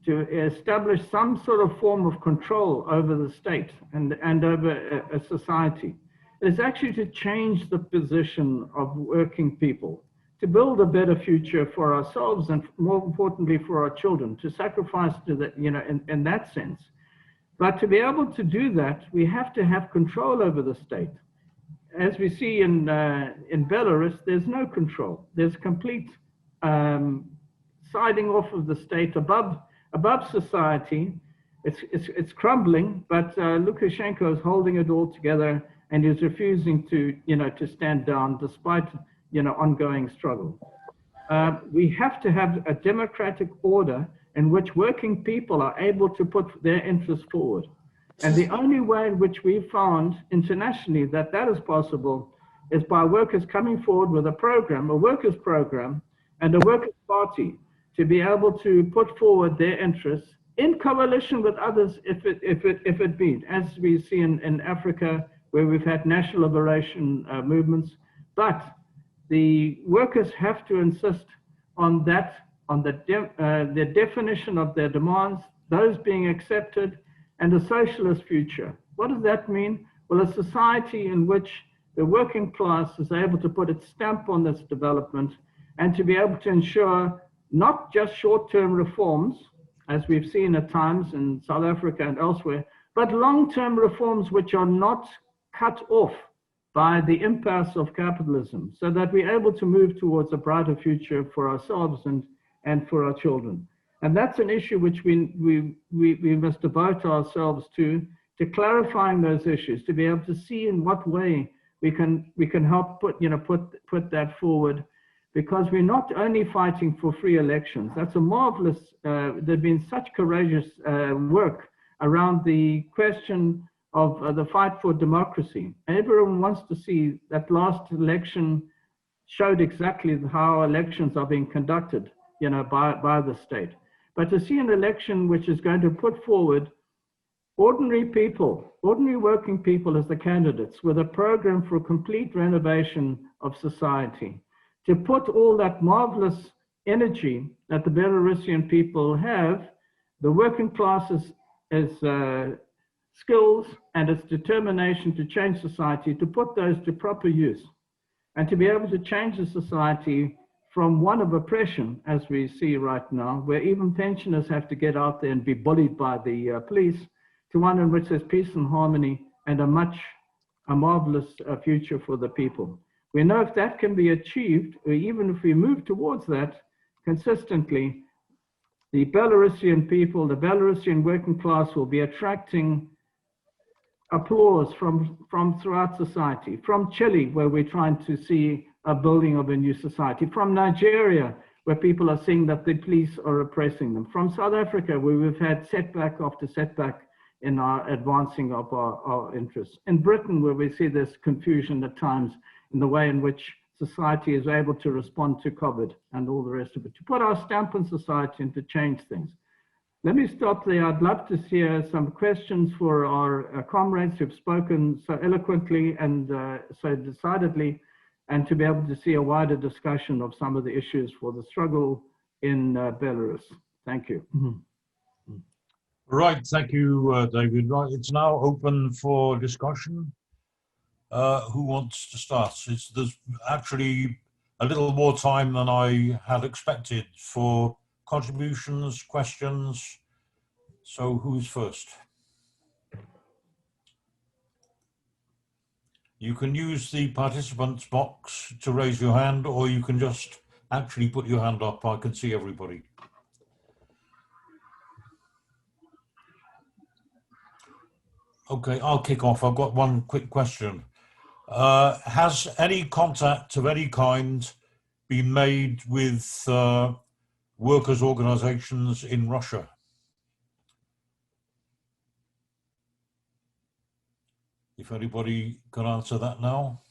to establish some sort of form of control over the state and over a society. It's actually to change the position of working people, to build a better future for ourselves and more importantly for our children, to sacrifice to the, in that sense. But to be able to do that, we have to have control over the state. As we see in Belarus, there's no control. There's complete siding off of the state above society. It's crumbling, but Lukashenko is holding it all together and is refusing to stand down despite ongoing struggle. We have to have a democratic order in which working people are able to put their interests forward. And the only way in which we found internationally that is possible is by workers coming forward with a program, a workers program, and a workers party to be able to put forward their interests in coalition with others if it be, as we see in Africa, where we've had national liberation movements. But the workers have to insist on that, on the definition of their demands, those being accepted, and a socialist future. What does that mean? Well, a society in which the working class is able to put its stamp on this development and to be able to ensure not just short-term reforms, as we've seen at times in South Africa and elsewhere, but long-term reforms which are not cut off by the impasse of capitalism, so that we're able to move towards a brighter future for ourselves and for our children. And that's an issue which we must devote ourselves to clarifying those issues, to be able to see in what way we can help put that forward, because we're not only fighting for free elections. That's a marvelous, there's been such courageous work around the question of the fight for democracy. Everyone wants to see that last election showed exactly how elections are being conducted, by the state. But to see an election which is going to put forward ordinary people, ordinary working people as the candidates with a program for complete renovation of society, to put all that marvelous energy that the Belarusian people have, the working classes as skills and its determination to change society, to put those to proper use and to be able to change the society from one of oppression, as we see right now, where even pensioners have to get out there and be bullied by the police, to one in which there's peace and harmony and a marvelous future for the people. We know if that can be achieved, or even if we move towards that consistently, the Belarusian people, the Belarusian working class will be attracting applause from throughout society, from Chile, where we're trying to see a building of a new society, from Nigeria, where people are seeing that the police are oppressing them, from South Africa, where we've had setback after setback in our advancing of our interests, in Britain, where we see this confusion at times in the way in which society is able to respond to COVID and all the rest of it, to put our stamp on society and to change things. Let me stop there. I'd love to hear some questions for our comrades who've spoken so eloquently and so decidedly, and to be able to see a wider discussion of some of the issues for the struggle in Belarus. Thank you. Right, thank you, David. Right, it's now open for discussion. Who wants to start? There's actually a little more time than I had expected for contributions, questions. So who's first? You can use the participants box to raise your hand, or you can just actually put your hand up. I can see everybody. Okay, I'll kick off. I've got one quick question. Has any contact of any kind been made with workers' organizations in Russia? If anybody can answer that now.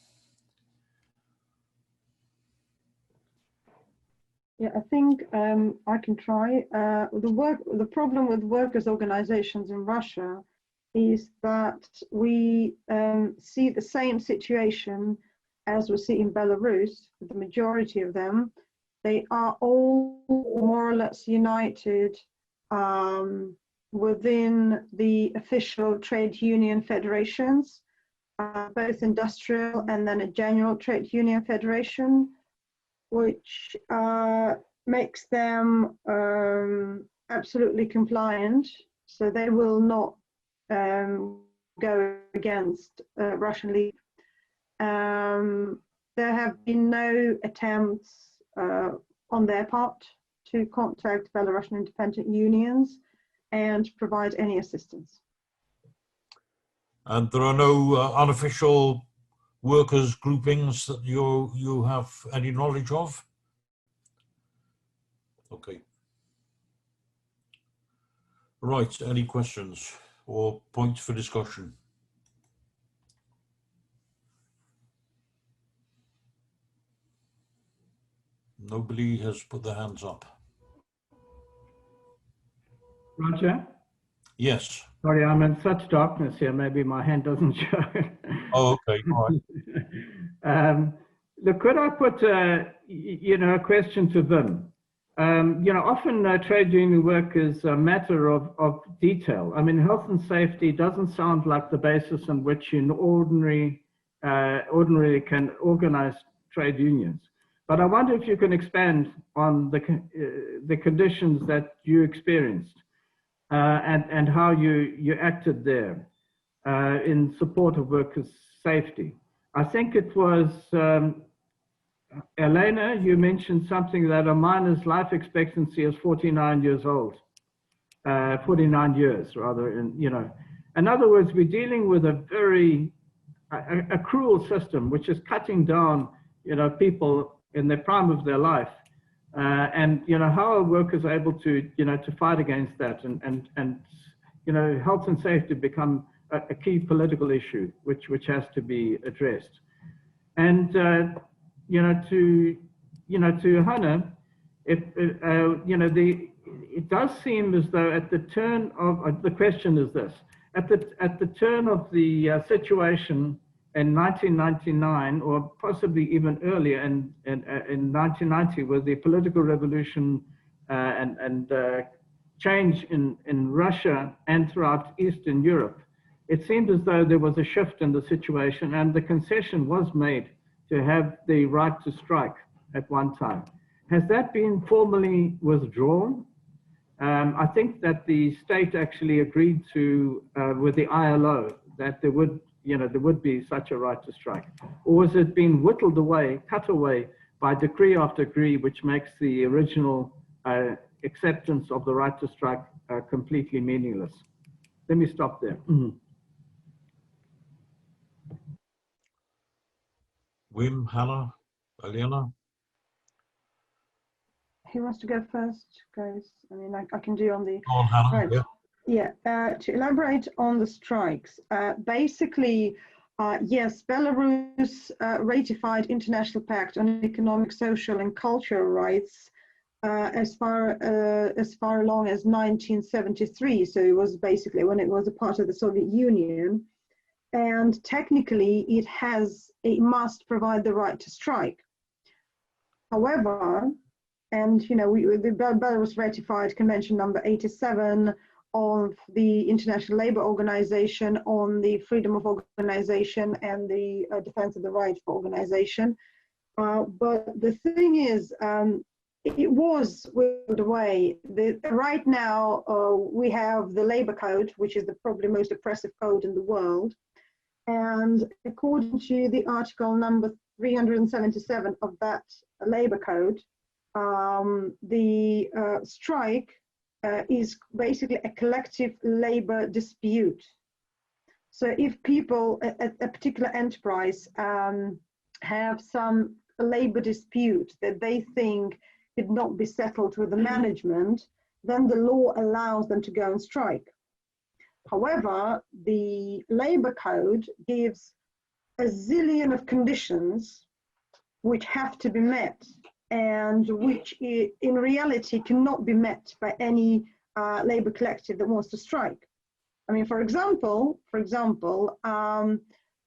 Yeah, I think I can try. The problem with workers' organizations in Russia is that we see the same situation as we see in Belarus, the majority of them, They are all more or less united within the official trade union federations, both industrial and then a general trade union federation, which makes them absolutely compliant. So they will not go against Russian leave. There have been no attempts on their part to contact Belarusian independent unions and provide any assistance. And there are no unofficial workers' groupings that you have any knowledge of? Okay. Right, any questions or points for discussion? Nobody has put their hands up. Roger? Yes. Sorry, I'm in such darkness here. Maybe my hand doesn't show. Oh, okay. All right. Look, could I put a question to Wim? Often trade union work is a matter of detail. I mean, health and safety doesn't sound like the basis on which you ordinarily can organize trade unions. But I wonder if you can expand on the conditions that you experienced and how you acted there in support of workers' safety. I think it was Elena, you mentioned something that a miner's life expectancy is 49 years old, 49 years rather. In other words, we're dealing with a very cruel system, which is cutting down, people in the prime of their life. And how are workers able to fight against that and health and safety become a key political issue which has to be addressed. And to Hannah, it does seem as though at the turn of the question is this: at the turn of the situation in 1999, or possibly even earlier in 1990, with the political revolution and change in Russia and throughout Eastern Europe, it seemed as though there was a shift in the situation, and the concession was made to have the right to strike at one time. Has that been formally withdrawn? I think that the state actually agreed to with the ILO that there would be such a right to strike, or has it been whittled away, cut away by decree after decree, which makes the original acceptance of the right to strike completely meaningless? Let me stop there. Wim, Hannah, Elena? Who wants to go first, guys? I mean, I can do on the... Go on, Hannah. Right. Yeah. To elaborate on the strikes, basically, yes, Belarus ratified International Pact on Economic, Social and Cultural Rights as far along as 1973. So it was basically when it was a part of the Soviet Union. And technically, it must provide the right to strike. However, and the Belarus ratified Convention number 87 of the International Labour Organization on the freedom of organization and the defense of the right for organization. But the thing is, it was whittled away. Right now, we have the Labour Code, which is the probably most oppressive code in the world. And according to the article number 377 of that Labour Code, the strike is basically a collective labor dispute. So if people at a particular enterprise have some labor dispute that they think could not be settled with the management, then the law allows them to go and strike. However, the Labour Code gives a zillion of conditions which have to be met and which in reality cannot be met by any labor collective that wants to strike. I mean, for example,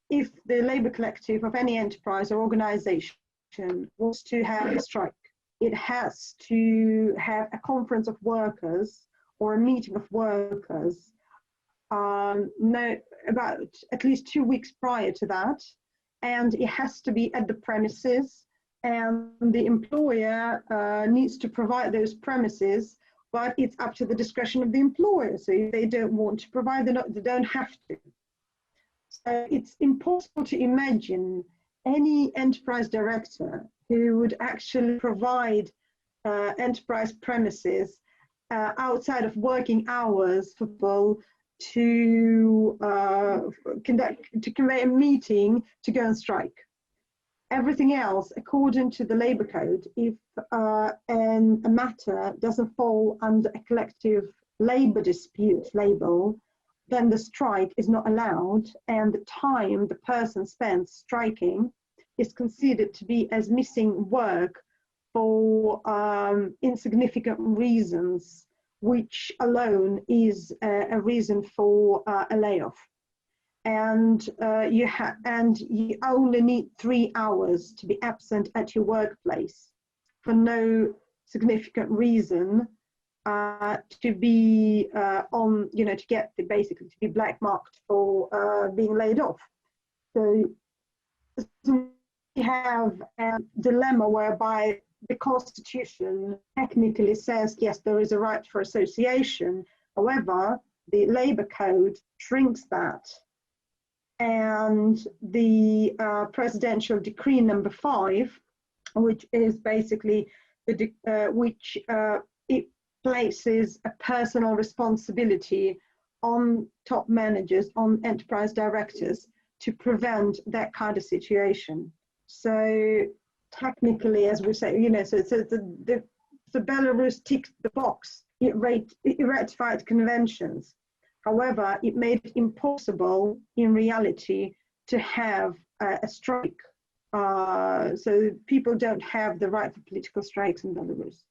if the labor collective of any enterprise or organization wants to have a strike, it has to have a conference of workers or a meeting of workers about at least 2 weeks prior to that, and it has to be at the premises, and the employer needs to provide those premises, but it's up to the discretion of the employer. So if they don't want to provide, they don't have to. So it's impossible to imagine any enterprise director who would actually provide enterprise premises outside of working hours for people to convey a meeting to go and strike. Everything else, according to the labor code, if a matter doesn't fall under a collective labor dispute label, then the strike is not allowed, and the time the person spends striking is considered to be as missing work for insignificant reasons, which alone is a reason for a layoff. And you only need 3 hours to be absent at your workplace for no significant reason to be to get basically to be black marked for being laid off. So we have a dilemma whereby the Constitution technically says, yes, there is a right for association. However, the Labour Code shrinks that. And the Presidential Decree number 5, which is basically it places a personal responsibility on top managers, on enterprise directors, to prevent that kind of situation. So technically, as we say, so the Belarus ticked the box. It ratified conventions. However, it made it impossible in reality to have a strike. So people don't have the right for political strikes in Belarus.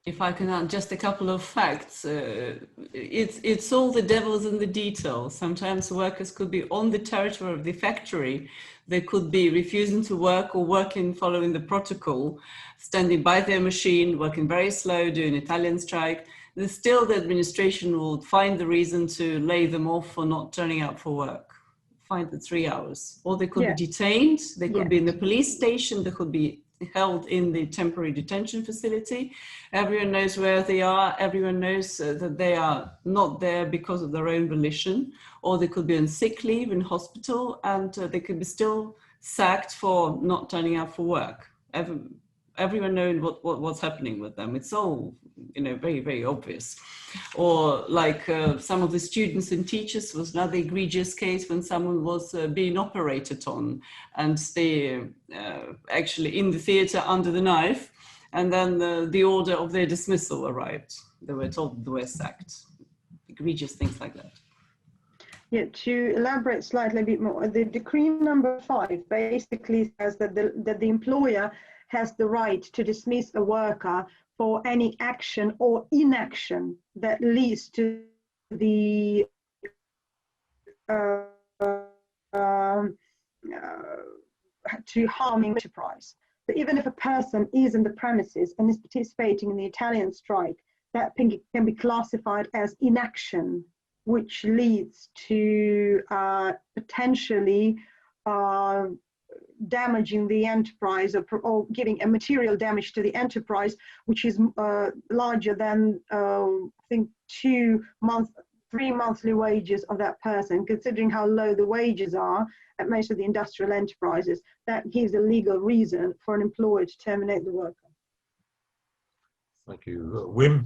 If I can add just a couple of facts, it's all the devil's in the details. Sometimes workers could be on the territory of the factory. They could be refusing to work or working following the protocol, standing by their machine, working very slow, doing Italian strike. Then still the administration will find the reason to lay them off for not turning up for work. Find the 3 hours. Or they could be detained, they could be in the police station, they could be held in the temporary detention facility. Everyone knows where they are. Everyone knows that they are not there because of their own volition, or they could be on sick leave in hospital, and they could be still sacked for not turning up for work. Everyone knows what's happening with them. It's all, very, very obvious. Or like some of the students and teachers was another egregious case when someone was being operated on, and they actually in the theater under the knife, and then the order of their dismissal arrived. They were told they were sacked. Egregious things like that. Yeah, to elaborate slightly a bit more, the decree number 5 basically says that the employer has the right to dismiss a worker for any action or inaction that leads to the to harming enterprise. But even if a person is in the premises and is participating in the Italian strike, that can be classified as inaction, which leads to potentially damaging the enterprise or giving a material damage to the enterprise, which is larger than I think 3 monthly wages of that person. Considering how low the wages are at most of the industrial enterprises, that gives a legal reason for an employer to terminate the worker. Thank you. Wim?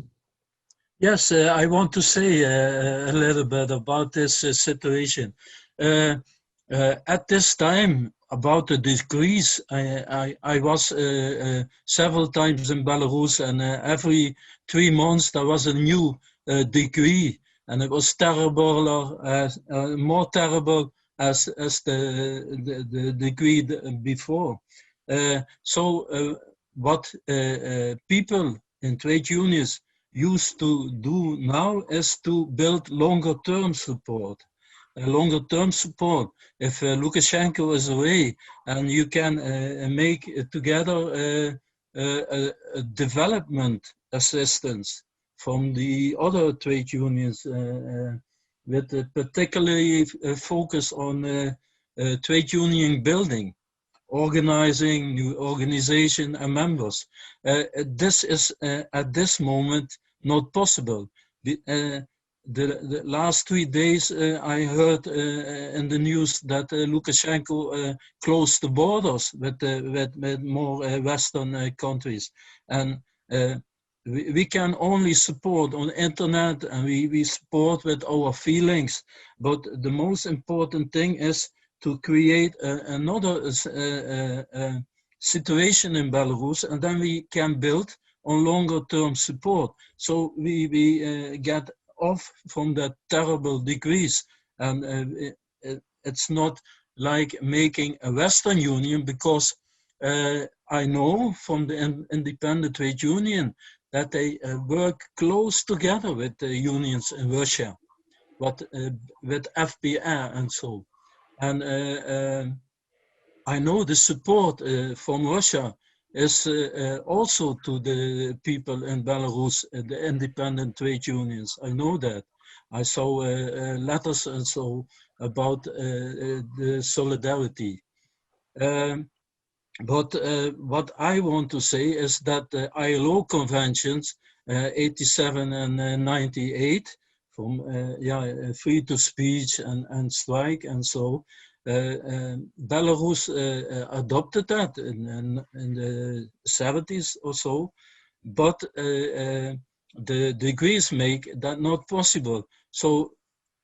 Yes, I want to say a little bit about this situation. At this time, about the decrees, I was several times in Belarus, and every 3 months there was a new decree, and it was terrible, more terrible as the decree before. So what people in trade unions used to do now is to build longer term support. longer-term support. If Lukashenko is away, and you can make together a development assistance from the other trade unions, with a particularly focus on trade union building, organizing new organization and members. This is at this moment not possible. The last 3 days I heard in the news that Lukashenko closed the borders with more Western countries, and we can only support on the internet, and we support with our feelings, but the most important thing is to create another situation in Belarus, and then we can build on longer term support. So we get off from that terrible decrease, and it's not like making a Western Union, because I know from the independent trade union that they work close together with the unions in Russia, but with FBR and so. And I know the support from Russia is also to the people in Belarus, the independent trade unions. I know that. I saw letters and so about the solidarity. But what I want to say is that the ILO conventions, 87 and 98, from free to speech and strike and so, Belarus adopted that in the 70s or so, but the decrees make that not possible. So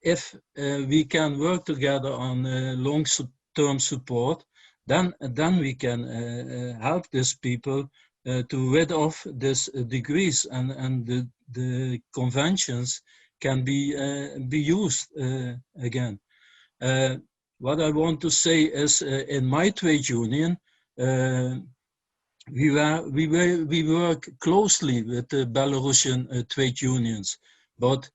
if we can work together on long-term support, then we can help these people to rid off this decrease, and the conventions can be used again. What I want to say is, in my trade union, we work closely with the Belarusian trade unions, but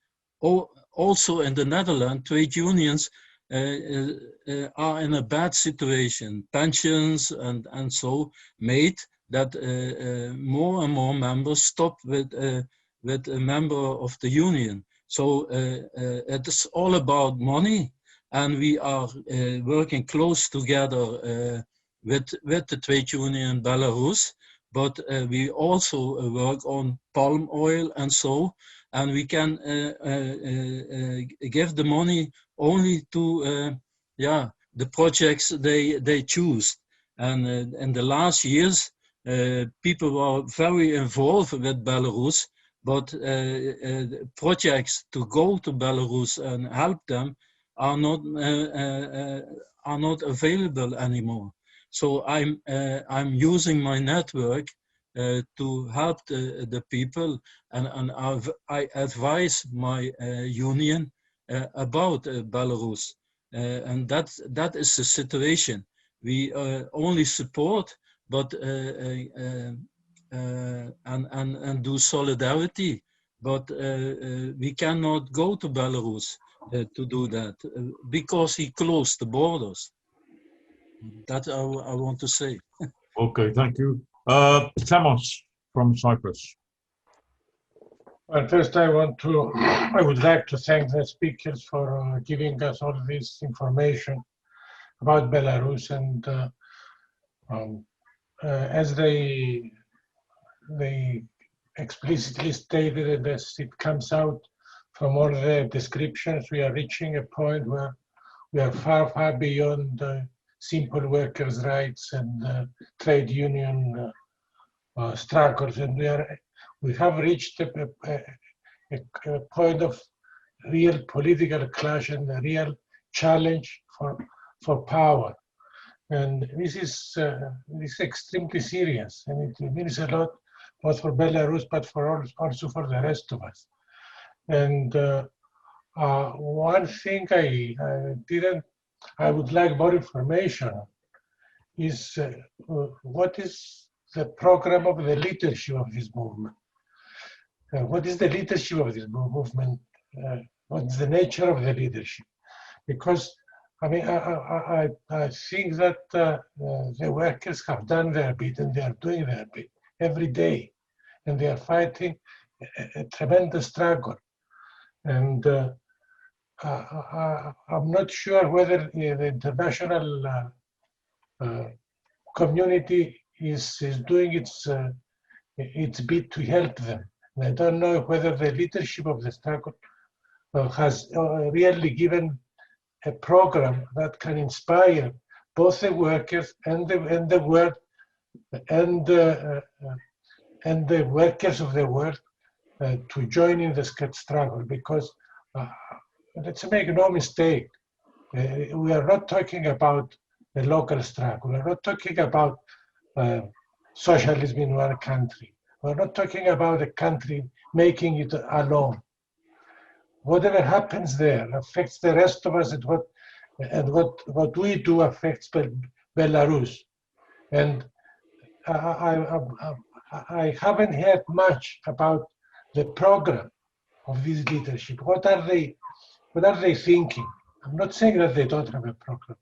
also in the Netherlands, trade unions are in a bad situation. Pensions and so made that more and more members stop with a member of the union. So it is all about money, and we are working close together with the trade union in Belarus, but we also work on palm oil and so, and we can give the money only to the projects they choose. And in the last years, people were very involved with Belarus, but projects to go to Belarus and help them are not available anymore. So I'm using my network to help the people, and I advise my union about Belarus, and that is the situation. We only support, but and do solidarity, but we cannot go to Belarus to do that because he closed the borders. That I want to say. Okay, thank you. Thamos from Cyprus. Well, first I would like to thank the speakers for giving us all this information about Belarus, and as they explicitly stated, and as it comes out from all the descriptions, we are reaching a point where we are far, far beyond simple workers' rights and trade union struggles, and we have reached a point of real political clash and a real challenge for power. And this is extremely serious, and it means a lot both for Belarus, but also for the rest of us. And one thing I would like more information on is what is the program of the leadership of this movement? What is the leadership of this movement? What is the nature of the leadership? because I mean, I think that the workers have done their bit and they are doing their bit every day, and they are fighting a tremendous struggle. And I'm not sure whether the international community is doing its bit to help them. And I don't know whether the leadership of the struggle has really given a program that can inspire both the workers and the world and the workers of the world to join in the struggle. Because let's make no mistake, we are not talking about a local struggle. We're not talking about socialism in one country. We're not talking about a country making it alone. Whatever happens there affects the rest of us, and what we do affects Belarus. And I haven't heard much about the program of this leadership. What are they thinking? I'm not saying that they don't have a program.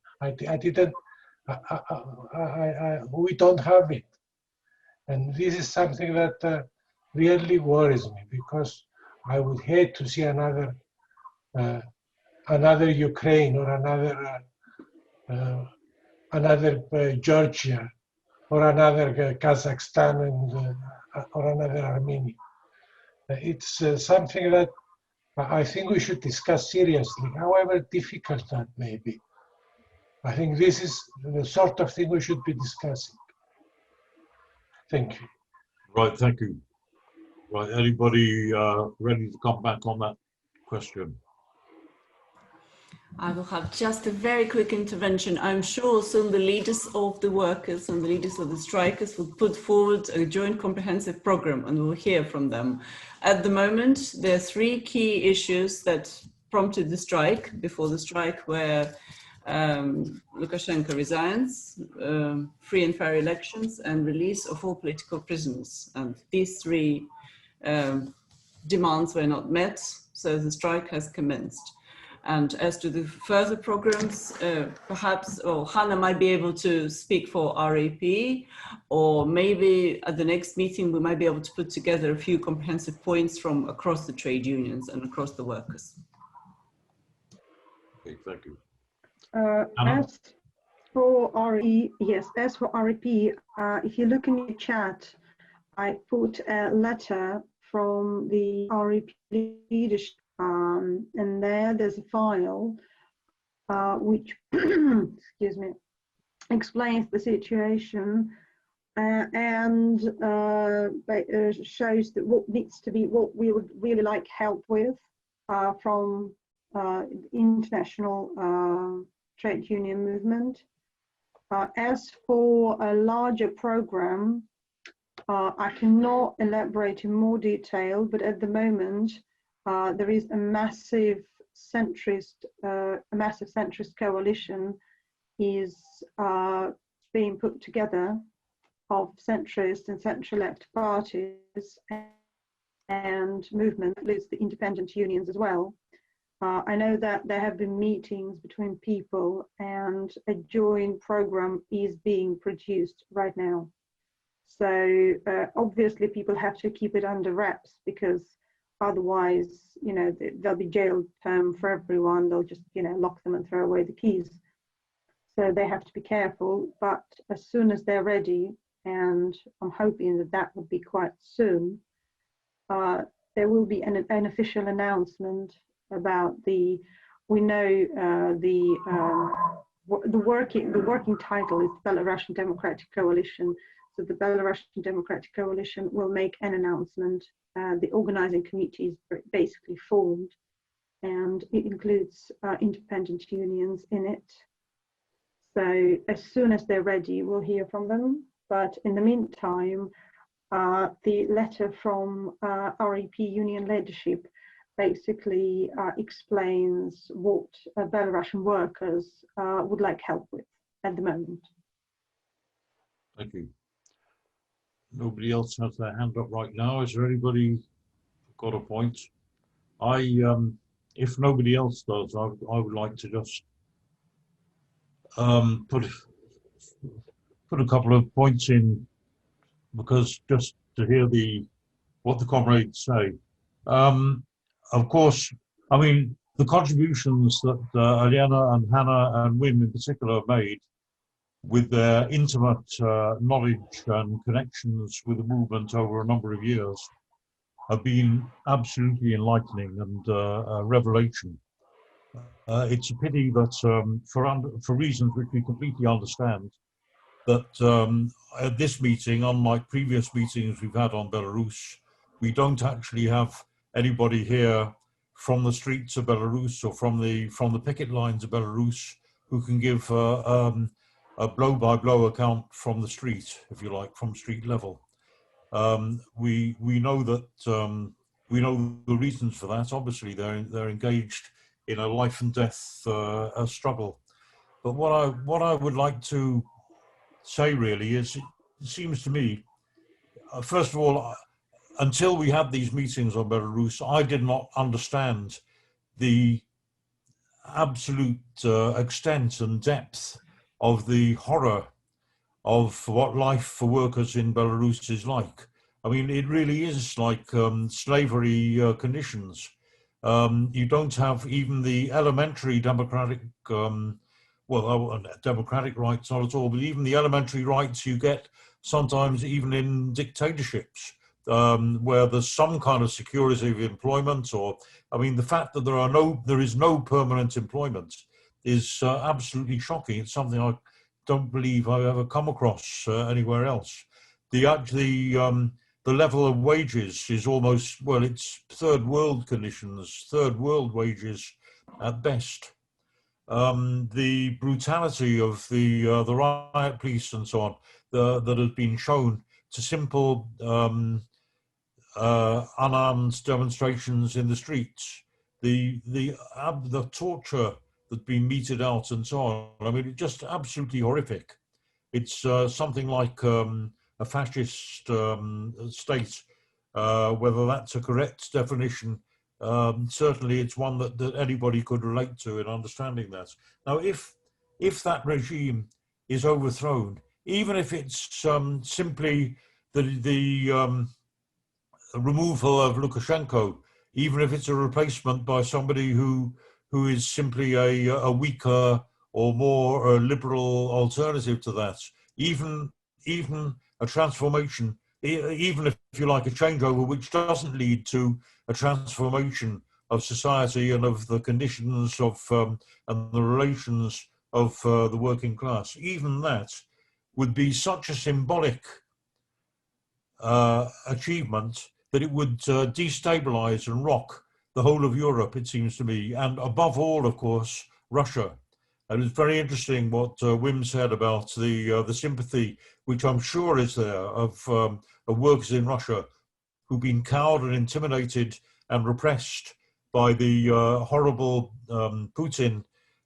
We don't have it. And this is something that really worries me, because I would hate to see another Ukraine or another Georgia or another Kazakhstan or another Armenia. It's something that I think we should discuss seriously, however difficult that may be. I think this is the sort of thing we should be discussing. Thank you. Right, thank you. Right, anybody ready to come back on that question? I will have just a very quick intervention. I'm sure soon the leaders of the workers and the leaders of the strikers will put forward a joint comprehensive program, and we'll hear from them. At the moment, there are three key issues that prompted the strike, before the strike, where Lukashenko resigns, free and fair elections, and release of all political prisoners. And these three demands were not met, so the strike has commenced. And as to the further programs, perhaps Hannah might be able to speak for RAP, or maybe at the next meeting we might be able to put together a few comprehensive points from across the trade unions and across the workers. Okay, thank you. As for RAP, yes, as for RAP, if you look in the chat, I put a letter from the RAP leadership, and there's a file which excuse me, explains the situation and shows that what needs to be, what we would really like help with from international trade union movement. As for a larger program, I cannot elaborate in more detail, but at the moment there is a massive centrist coalition is being put together of centrist and centre-left parties and movement, includes the independent unions as well. I know that there have been meetings between people, and a joint program is being produced right now. So obviously people have to keep it under wraps, because otherwise, you know, there'll be jail term for everyone. They'll just, you know, lock them and throw away the keys. So they have to be careful. But as soon as they're ready, and I'm hoping that that will be quite soon, there will be an official announcement about the. We know the working title is Belarusian Democratic Coalition. So the Belarusian Democratic Coalition will make an announcement. The organizing committee is basically formed, and it includes independent unions in it. So as soon as they're ready, we'll hear from them. But in the meantime, the letter from RAP union leadership basically explains what Belarusian workers would like help with at the moment. Thank you. Nobody else has their hand up right now. Is there anybody got a point? I if nobody else does, I would like to just put a couple of points in, because just to hear what the comrades say. Of course, I mean, the contributions that Aliena and Hannah and Wim in particular made with their intimate knowledge and connections with the movement over a number of years have been absolutely enlightening and a revelation. It's a pity that for reasons which we completely understand, that at this meeting, unlike previous meetings we've had on Belarus, we don't actually have anybody here from the streets of Belarus or from the picket lines of Belarus who can give a blow-by-blow account from the street, if you like, from street level. We know that we know the reasons for that. Obviously, they're engaged in a life and death struggle. But what I would like to say really is, it seems to me, first of all, until we had these meetings on Belarus, I did not understand the absolute extent and depth of the horror of what life for workers in Belarus is like. I mean, it really is like slavery conditions. You don't have even the elementary democratic, democratic rights, not at all, but even the elementary rights you get sometimes even in dictatorships, where there's some kind of security of employment, or, I mean, the fact that there is no permanent employment is absolutely shocking. It's something I don't believe I've ever come across anywhere else. The level of wages is almost, well, it's third world conditions, third world wages at best. The brutality of the riot police and so on that has been shown to simple unarmed demonstrations in the streets, the torture that's been meted out and so on. I mean, it's just absolutely horrific. It's something like a fascist state, whether that's a correct definition. Certainly it's one that anybody could relate to in understanding that. Now, if that regime is overthrown, even if it's simply the removal of Lukashenko, even if it's a replacement by somebody who is simply a weaker or more liberal alternative to that, even a transformation, even if you like a changeover which doesn't lead to a transformation of society and of the conditions of and the relations of the working class, even that would be such a symbolic achievement that it would destabilize and rock the whole of Europe, it seems to me, and above all, of course, Russia. And it's very interesting what Wim said about the sympathy, which I'm sure is there, of workers in Russia who've been cowed and intimidated and repressed by the horrible Putin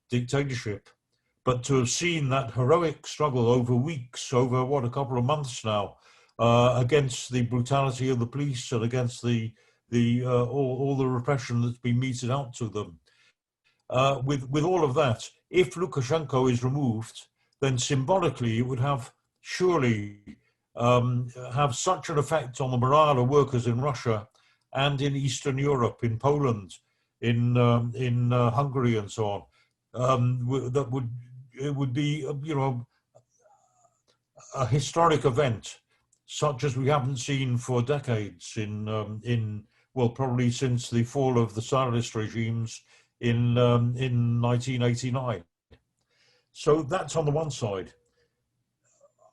dictatorship. But to have seen that heroic struggle over weeks, over what, a couple of months now, against the brutality of the police and against all the repression that's been meted out to them. With all of that, if Lukashenko is removed, then symbolically it would have surely have such an effect on the morale of workers in Russia and in Eastern Europe, in Poland, in Hungary, and so on. It would be a historic event, such as we haven't seen for decades probably since the fall of the Tsarist regimes in 1989. So that's on the one side.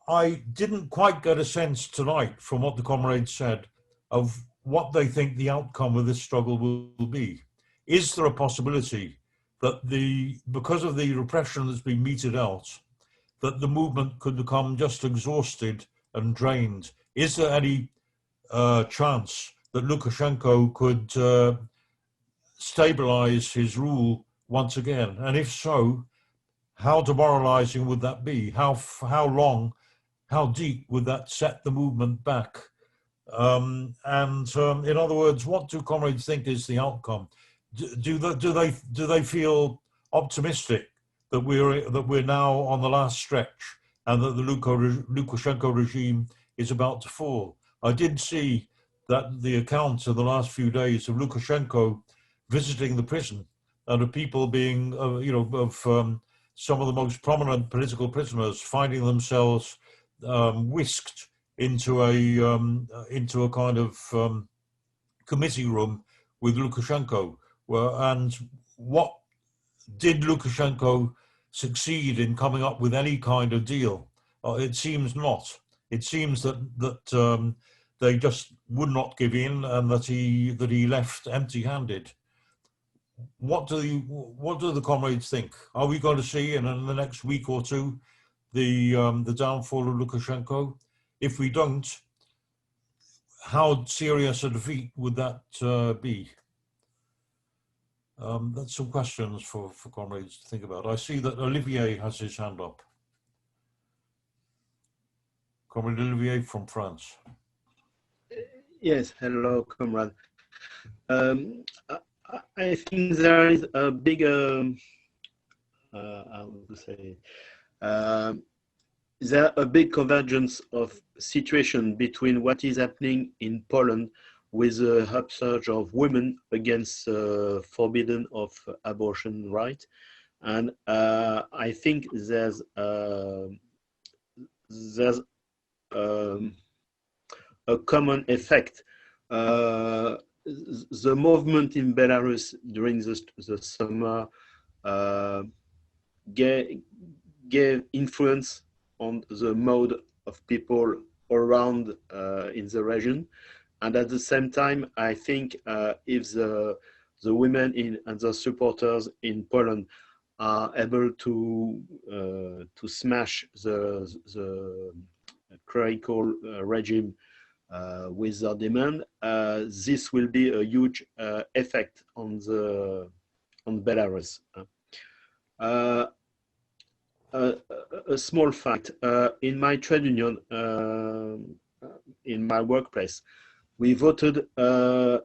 I didn't quite get a sense tonight from what the comrades said of what they think the outcome of this struggle will be. Is there a possibility that because of the repression that's been meted out, that the movement could become just exhausted and drained? Is there any chance that Lukashenko could stabilize his rule once again? And if so, how demoralizing would that be? How long, how deep would that set the movement back? In other words, what do comrades think is the outcome? do they feel optimistic that we're now on the last stretch and that the Lukashenko regime is about to fall? I did see that the accounts of the last few days of Lukashenko visiting the prison and of people being, some of the most prominent political prisoners finding themselves whisked into a kind of committee room with Lukashenko. And what did Lukashenko succeed in coming up with any kind of deal? It seems not. It seems that they just would not give in, and that he left empty-handed. What do the comrades think? Are we going to see in the next week or two the downfall of Lukashenko? If we don't, how serious a defeat would that be? That's some questions for comrades to think about. I see that Olivier has his hand up. Comrade Olivier from France. Yes, hello, comrade. I think there is a big, there a big convergence of situation between what is happening in Poland with the upsurge of women against forbidden of abortion right, and I think there's a common effect. The movement in Belarus during the summer gave influence on the mode of people around in the region, and at the same time, I think if the women and the supporters in Poland are able to smash the clerical regime with their demand, this will be a huge effect on Belarus. A small fact: in my trade union, in my workplace, we voted a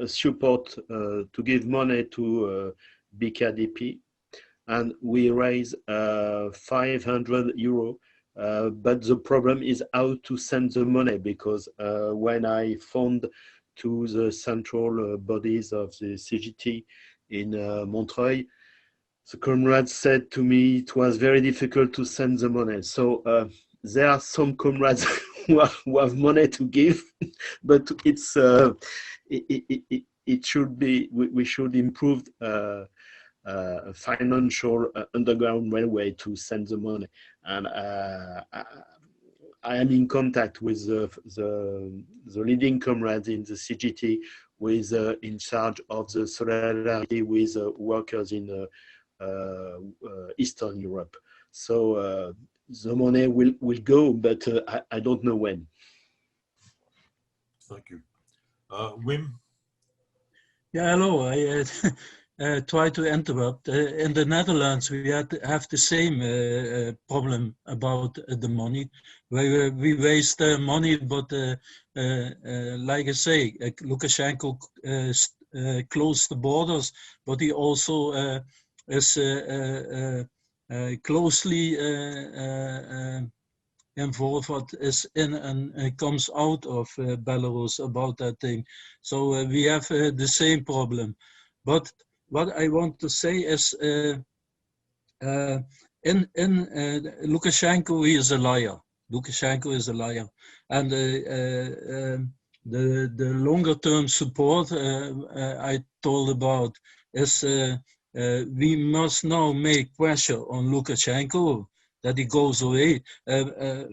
support to give money to BKDP, and we raised €500. But the problem is how to send the money, because when I phoned to the central bodies of the CGT in Montreuil, the comrades said to me it was very difficult to send the money. So there are some comrades who have money to give, but it's it should be, we should improve financial underground railway to send the money. And I am in contact with the leading comrades in the CGT, with in charge of the solidarity with workers in Eastern Europe. So the money will go, but I don't know when. Thank you. Wim? Yeah, hello. I try to interrupt. In the Netherlands, we have the same problem about the money. We waste money, but like I say, Lukashenko closed the borders, but he also is closely involved what is in and comes out of Belarus about that thing. So we have the same problem. But what I want to say is, Lukashenko, he is a liar. Lukashenko is a liar, and the longer term support I told about is we must now make pressure on Lukashenko that he goes away.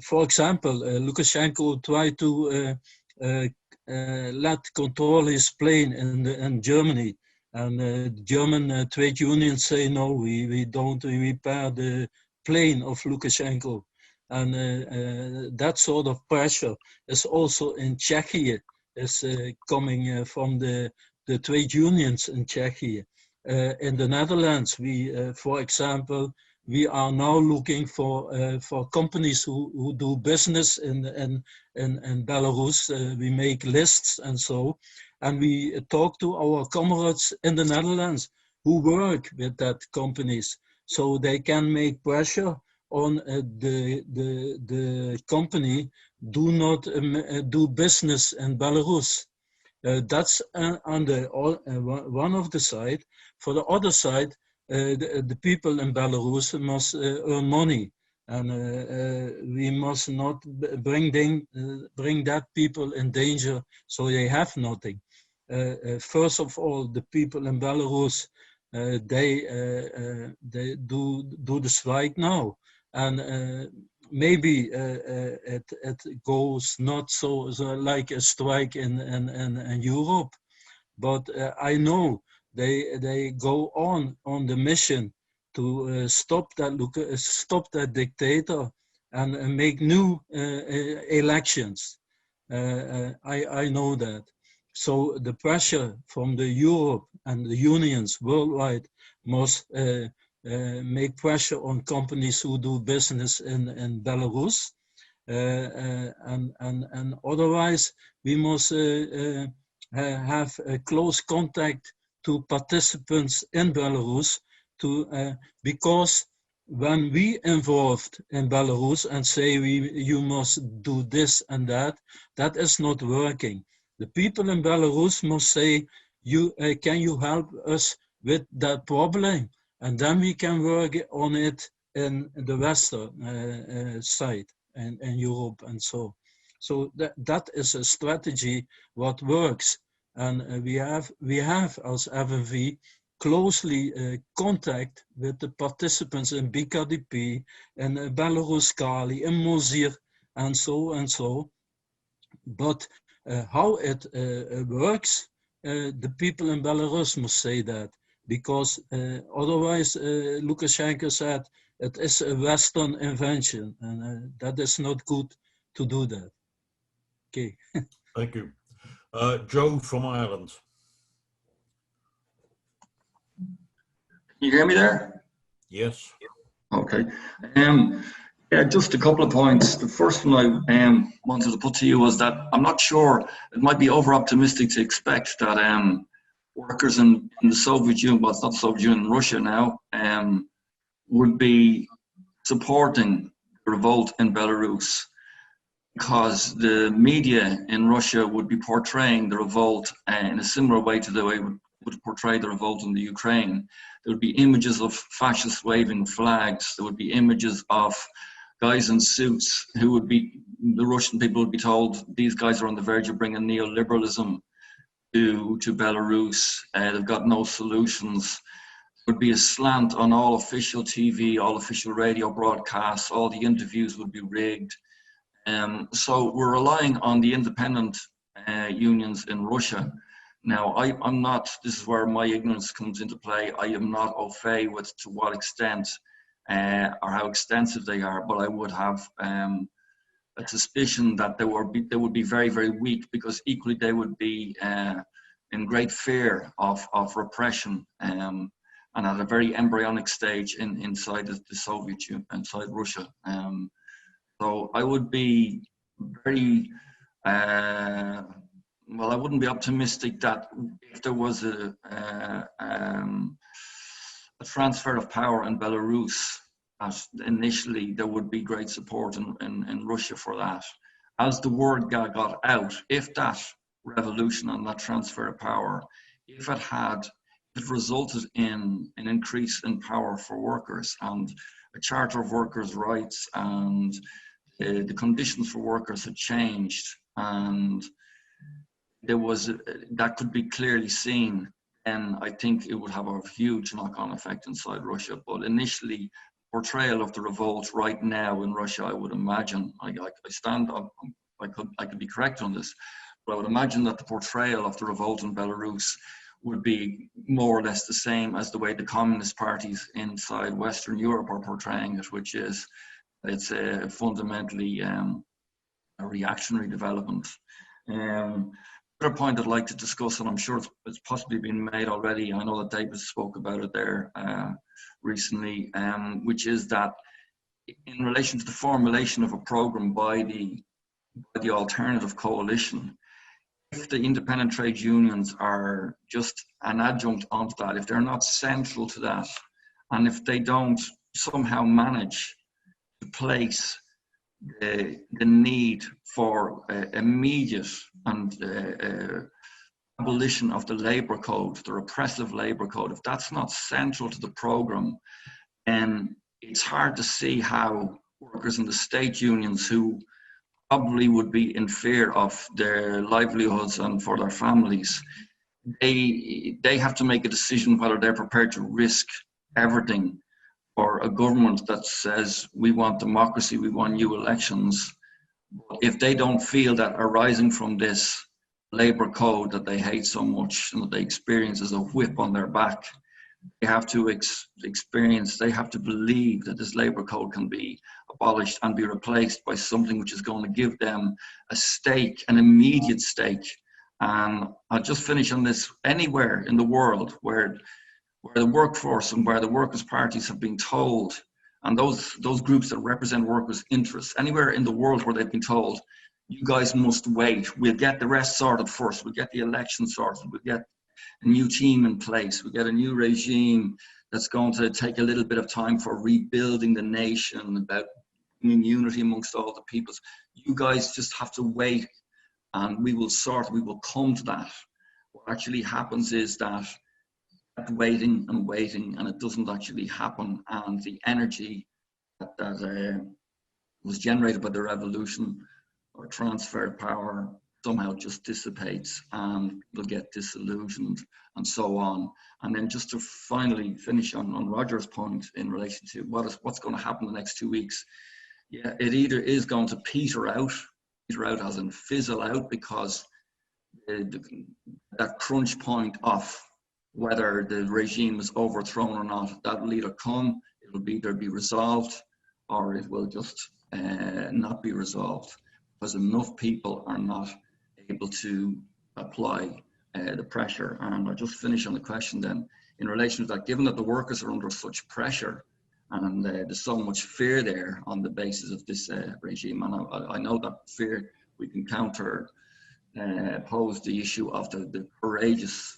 For example, Lukashenko tried to let control his plane in Germany. And German trade unions say, no, we don't repair the plane of Lukashenko. And that sort of pressure is also in Czechia, is coming from the trade unions in Czechia. In the Netherlands, we, for example, we are now looking for companies who do business in Belarus. We make lists and so. and we talk to our comrades in the Netherlands who work with that companies, so they can make pressure on the company do not do business in Belarus. That's on the one of the side. For the other side, the people in Belarus must earn money, and we must not bring that people in danger so they have nothing. First of all, the people in Belarus, they do the strike now, and maybe it goes not so like a strike in Europe, but I know they go on the mission to stop that dictator and make new elections. I know that. So the pressure from the Europe and the unions worldwide must make pressure on companies who do business in Belarus, and otherwise we must have a close contact to participants in Belarus, because when we involved in Belarus and say you must do this and that is not working. The people in Belarus must say, can you help us with that problem? And then we can work on it in the Western side and Europe and so. So that is a strategy what works. And we have as FNV closely contact with the participants in BKDP, in Belarus Kali, in Mosir, and so. But how it works, the people in Belarus must say that, because otherwise Lukashenko said it is a Western invention, and that is not good to do that. Okay. Thank you. Joe from Ireland. Can you hear me there? Yes. Okay. Yeah, just a couple of points. The first one I wanted to put to you was that I'm not sure, it might be over-optimistic to expect that workers in the Soviet Union, well, it's not the Soviet Union, Russia now, would be supporting the revolt in Belarus, because the media in Russia would be portraying the revolt in a similar way to the way it would portray the revolt in the Ukraine. There would be images of fascists waving flags. There would be images of guys in suits who would be, the Russian people would be told, these guys are on the verge of bringing neoliberalism to Belarus. They've got no solutions. There would be a slant on all official TV, all official radio broadcasts, all the interviews would be rigged. So we're relying on the independent unions in Russia. Now, I'm not, this is where my ignorance comes into play, I am not au fait with to what extent or how extensive they are, but I would have a suspicion that they would be very, very weak, because equally they would be in great fear of repression and at a very embryonic stage inside the Soviet Union, inside Russia. So I would be very, well, I wouldn't be optimistic that if there was a transfer of power in Belarus, that initially there would be great support in Russia for that. As the word got out, if that revolution and that transfer of power, if it resulted in an increase in power for workers and a charter of workers' rights, and the conditions for workers had changed, and there was that could be clearly seen, and I think it would have a huge knock-on effect inside Russia. But initially, portrayal of the revolt right now in Russia, I would imagine, I could be correct on this, but I would imagine that the portrayal of the revolt in Belarus would be more or less the same as the way the communist parties inside Western Europe are portraying it, which is it's a fundamentally a reactionary development. Another point I'd like to discuss, and I'm sure it's possibly been made already, I know that David spoke about it there recently, which is that in relation to the formulation of a program by the alternative coalition, if the independent trade unions are just an adjunct onto that, if they're not central to that, and if they don't somehow manage to place the need for immediate and abolition of the labour code, the repressive labour code, if that's not central to the programme, then it's hard to see how workers in the state unions, who probably would be in fear of their livelihoods and for their families, they have to make a decision whether they're prepared to risk everything for a government that says we want democracy, we want new elections. If they don't feel that arising from this labour code that they hate so much and that they experience as a whip on their back, they have to they have to believe that this labour code can be abolished and be replaced by something which is going to give them a stake, an immediate stake. And I'll just finish on this. Anywhere in the world where the workforce and where the workers' parties have been told, and those groups that represent workers' interests, anywhere in the world where they've been told, you guys must wait, we'll get the rest sorted first, we'll get the election sorted, we'll get a new team in place, we'll get a new regime that's going to take a little bit of time for rebuilding the nation, about bringing unity amongst all the peoples. You guys just have to wait and we will come to that. What actually happens is that waiting and waiting, and it doesn't actually happen, and the energy that was generated by the revolution or transfer of power somehow just dissipates, and people get disillusioned and so on. And then just to finally finish on Roger's point in relation to what's going to happen in the next 2 weeks, yeah, it either is going to peter out as in fizzle out, because that crunch point of whether the regime is overthrown or not, that will either come, it'll either be resolved, or it will just not be resolved, because enough people are not able to apply the pressure. And I'll just finish on the question then, in relation to that, given that the workers are under such pressure and there's so much fear there on the basis of this regime, and I know that fear we can counter, pose the issue of the courageous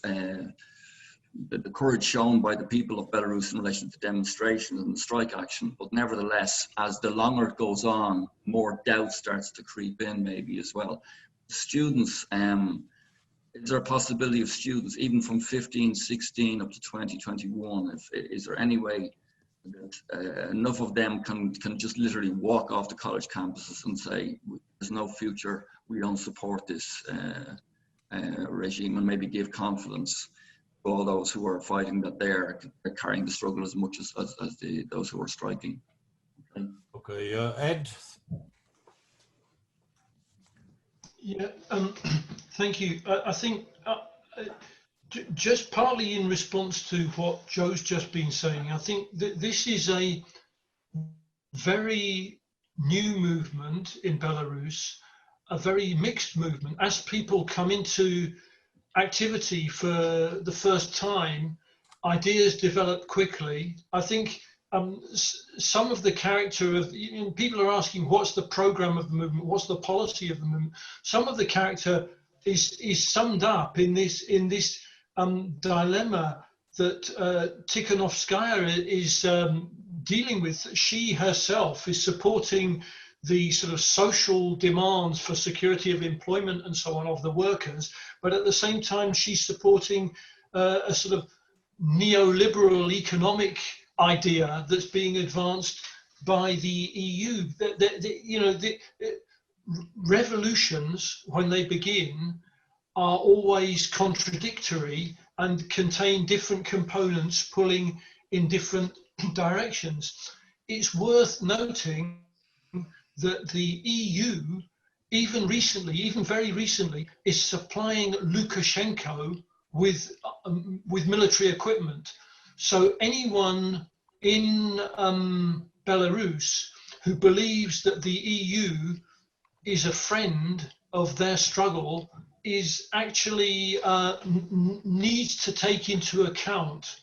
the courage shown by the people of Belarus in relation to demonstrations and strike action. But nevertheless, as the longer it goes on, more doubt starts to creep in maybe as well. Students, is there a possibility of students, even from 15, 16 up to 20, 21, is there any way that enough of them can just literally walk off the college campuses and say, there's no future, we don't support this regime, and maybe give confidence to all those who are fighting that they're carrying the struggle as much as those who are striking? Okay, Ed? Yeah, thank you. I think just partly in response to what Joe's just been saying, I think that this is a very new movement in Belarus, a very mixed movement. As people come into activity for the first time, ideas develop quickly. I think some of the character of, people are asking, what's the program of the movement? What's the policy of the movement? Some of the character is summed up in this dilemma that Tsikhanouskaya is dealing with. She herself is supporting the sort of social demands for security of employment and so on of the workers, but at the same time she's supporting a sort of neoliberal economic idea that's being advanced by the EU. The revolutions, when they begin, are always contradictory and contain different components pulling in different directions. It's worth noting that the EU, even very recently, is supplying Lukashenko with military equipment. So anyone in Belarus who believes that the EU is a friend of their struggle is actually needs to take into account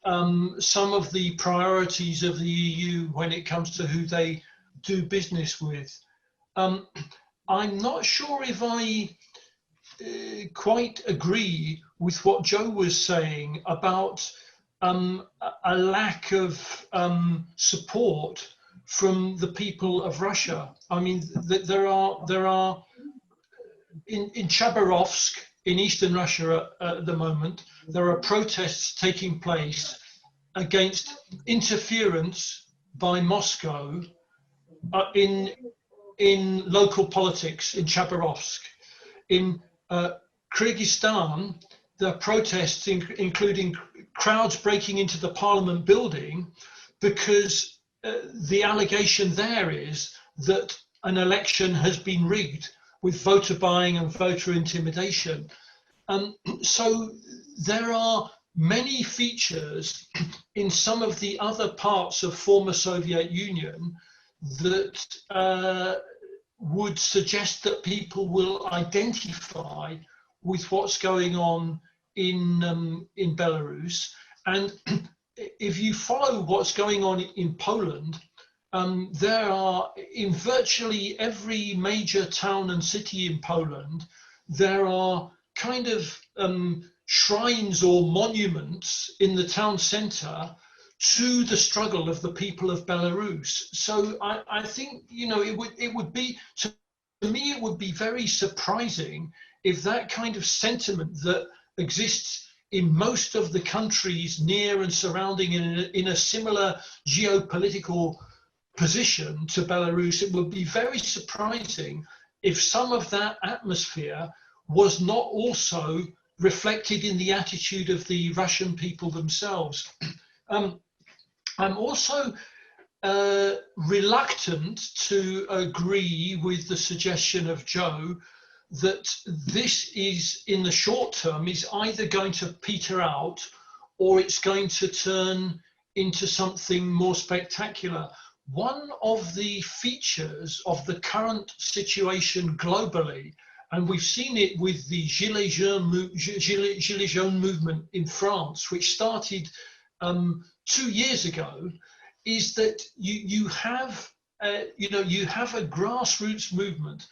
some of the priorities of the EU when it comes to who they do business with. I'm not sure if quite agree with what Joe was saying about a lack of support from the people of Russia. I mean, there are in Chabarovsk in eastern Russia at the moment, there are protests taking place against interference by Moscow in local politics in Chabarovsk. In Kyrgyzstan, there are protests including crowds breaking into the parliament building because the allegation there is that an election has been rigged with voter buying and voter intimidation. So there are many features in some of the other parts of former Soviet Union that would suggest that people will identify with what's going on in Belarus. And if you follow what's going on in Poland, there are, in virtually every major town and city in Poland, there are kind of shrines or monuments in the town centre to the struggle of the people of Belarus. So I think, you know, it would be, to me, it would be very surprising if that kind of sentiment that exists in most of the countries near and surrounding in a similar geopolitical position to Belarus, it would be very surprising if some of that atmosphere was not also reflected in the attitude of the Russian people themselves. I'm also reluctant to agree with the suggestion of Joe that this is, in the short term, is either going to peter out or it's going to turn into something more spectacular. One of the features of the current situation globally, and we've seen it with the Gilets jaunes movement in France, which started 2 years ago, is that you have a grassroots movement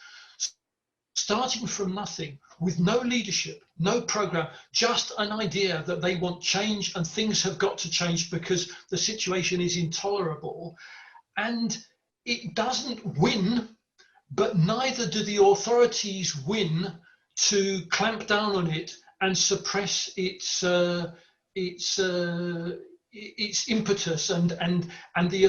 starting from nothing, with no leadership, no program, just an idea that they want change and things have got to change because the situation is intolerable. And it doesn't win, but neither do the authorities win to clamp down on it and suppress its impetus. And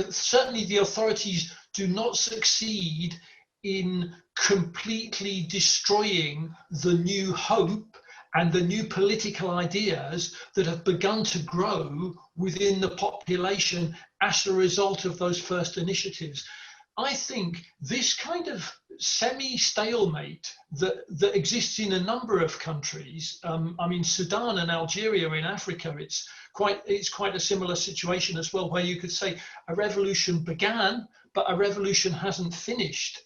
certainly the authorities do not succeed in completely destroying the new hope and the new political ideas that have begun to grow within the population as a result of those first initiatives. I think this kind of semi-stalemate that exists in a number of countries, I mean, Sudan and Algeria in Africa, it's quite a similar situation as well, where you could say a revolution began, but a revolution hasn't finished.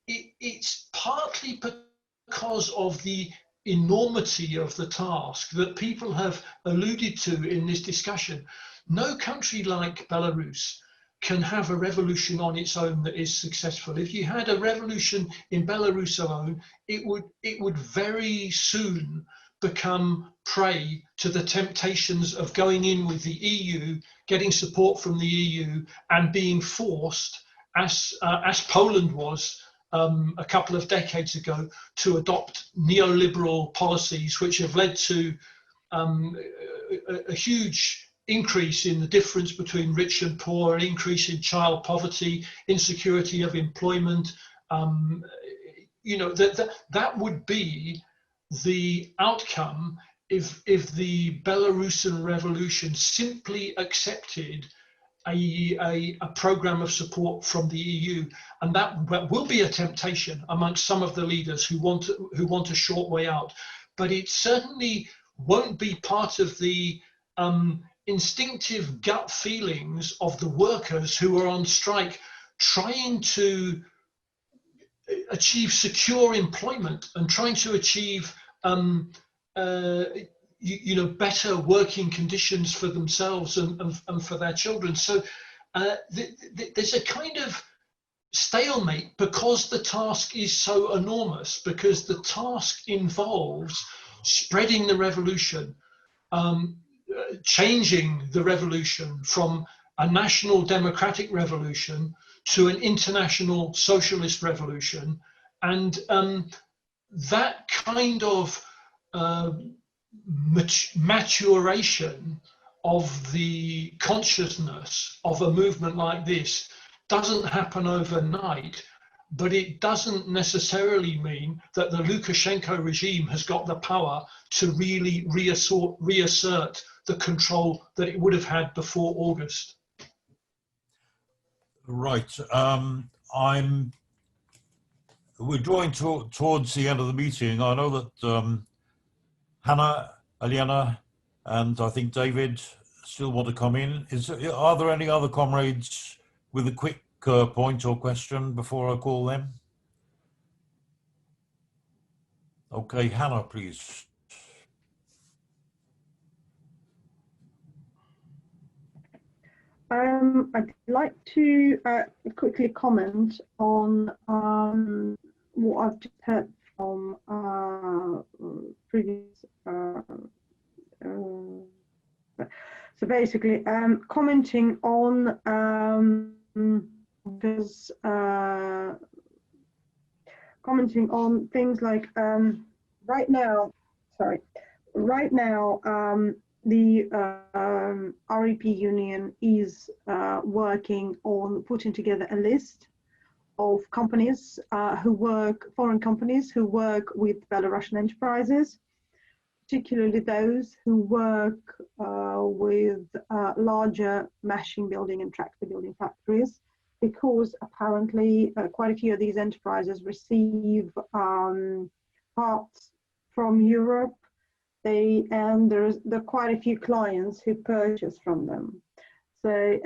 It's partly because of the enormity of the task that people have alluded to in this discussion. No country like Belarus can have a revolution on its own that is successful. If you had a revolution in Belarus alone, it would very soon become prey to the temptations of going in with the EU, getting support from the EU, and being forced, as Poland was a couple of decades ago, to adopt neoliberal policies which have led to a huge increase in the difference between rich and poor, an increase in child poverty, insecurity of employment. You know, that would be the outcome if the Belarusian revolution simply accepted a program of support from the EU, and that will be a temptation amongst some of the leaders who want a short way out. But it certainly won't be part of the instinctive gut feelings of the workers who are on strike, trying to achieve secure employment and trying to achieve better working conditions for themselves and for their children. So there's a kind of stalemate because the task is so enormous, because the task involves spreading the revolution, changing the revolution from a national democratic revolution to an international socialist revolution. And that kind of maturation of the consciousness of a movement like this doesn't happen overnight, but it doesn't necessarily mean that the Lukashenko regime has got the power to really reassert the control that it would have had before August. Right. We're drawing towards the end of the meeting. I know that Hannah, Eliana, and I think David still want to come in. Are there any other comrades with a quick point or question before I call them? Okay, Hannah, please. I'd like to quickly comment on what I've just heard from previous. So basically, commenting on commenting on things like right now. The REP union is working on putting together a list of companies foreign companies who work with Belarusian enterprises, particularly those who work with larger machine building and tractor building factories, because apparently quite a few of these enterprises receive parts from Europe. There are quite a few clients who purchase from them. So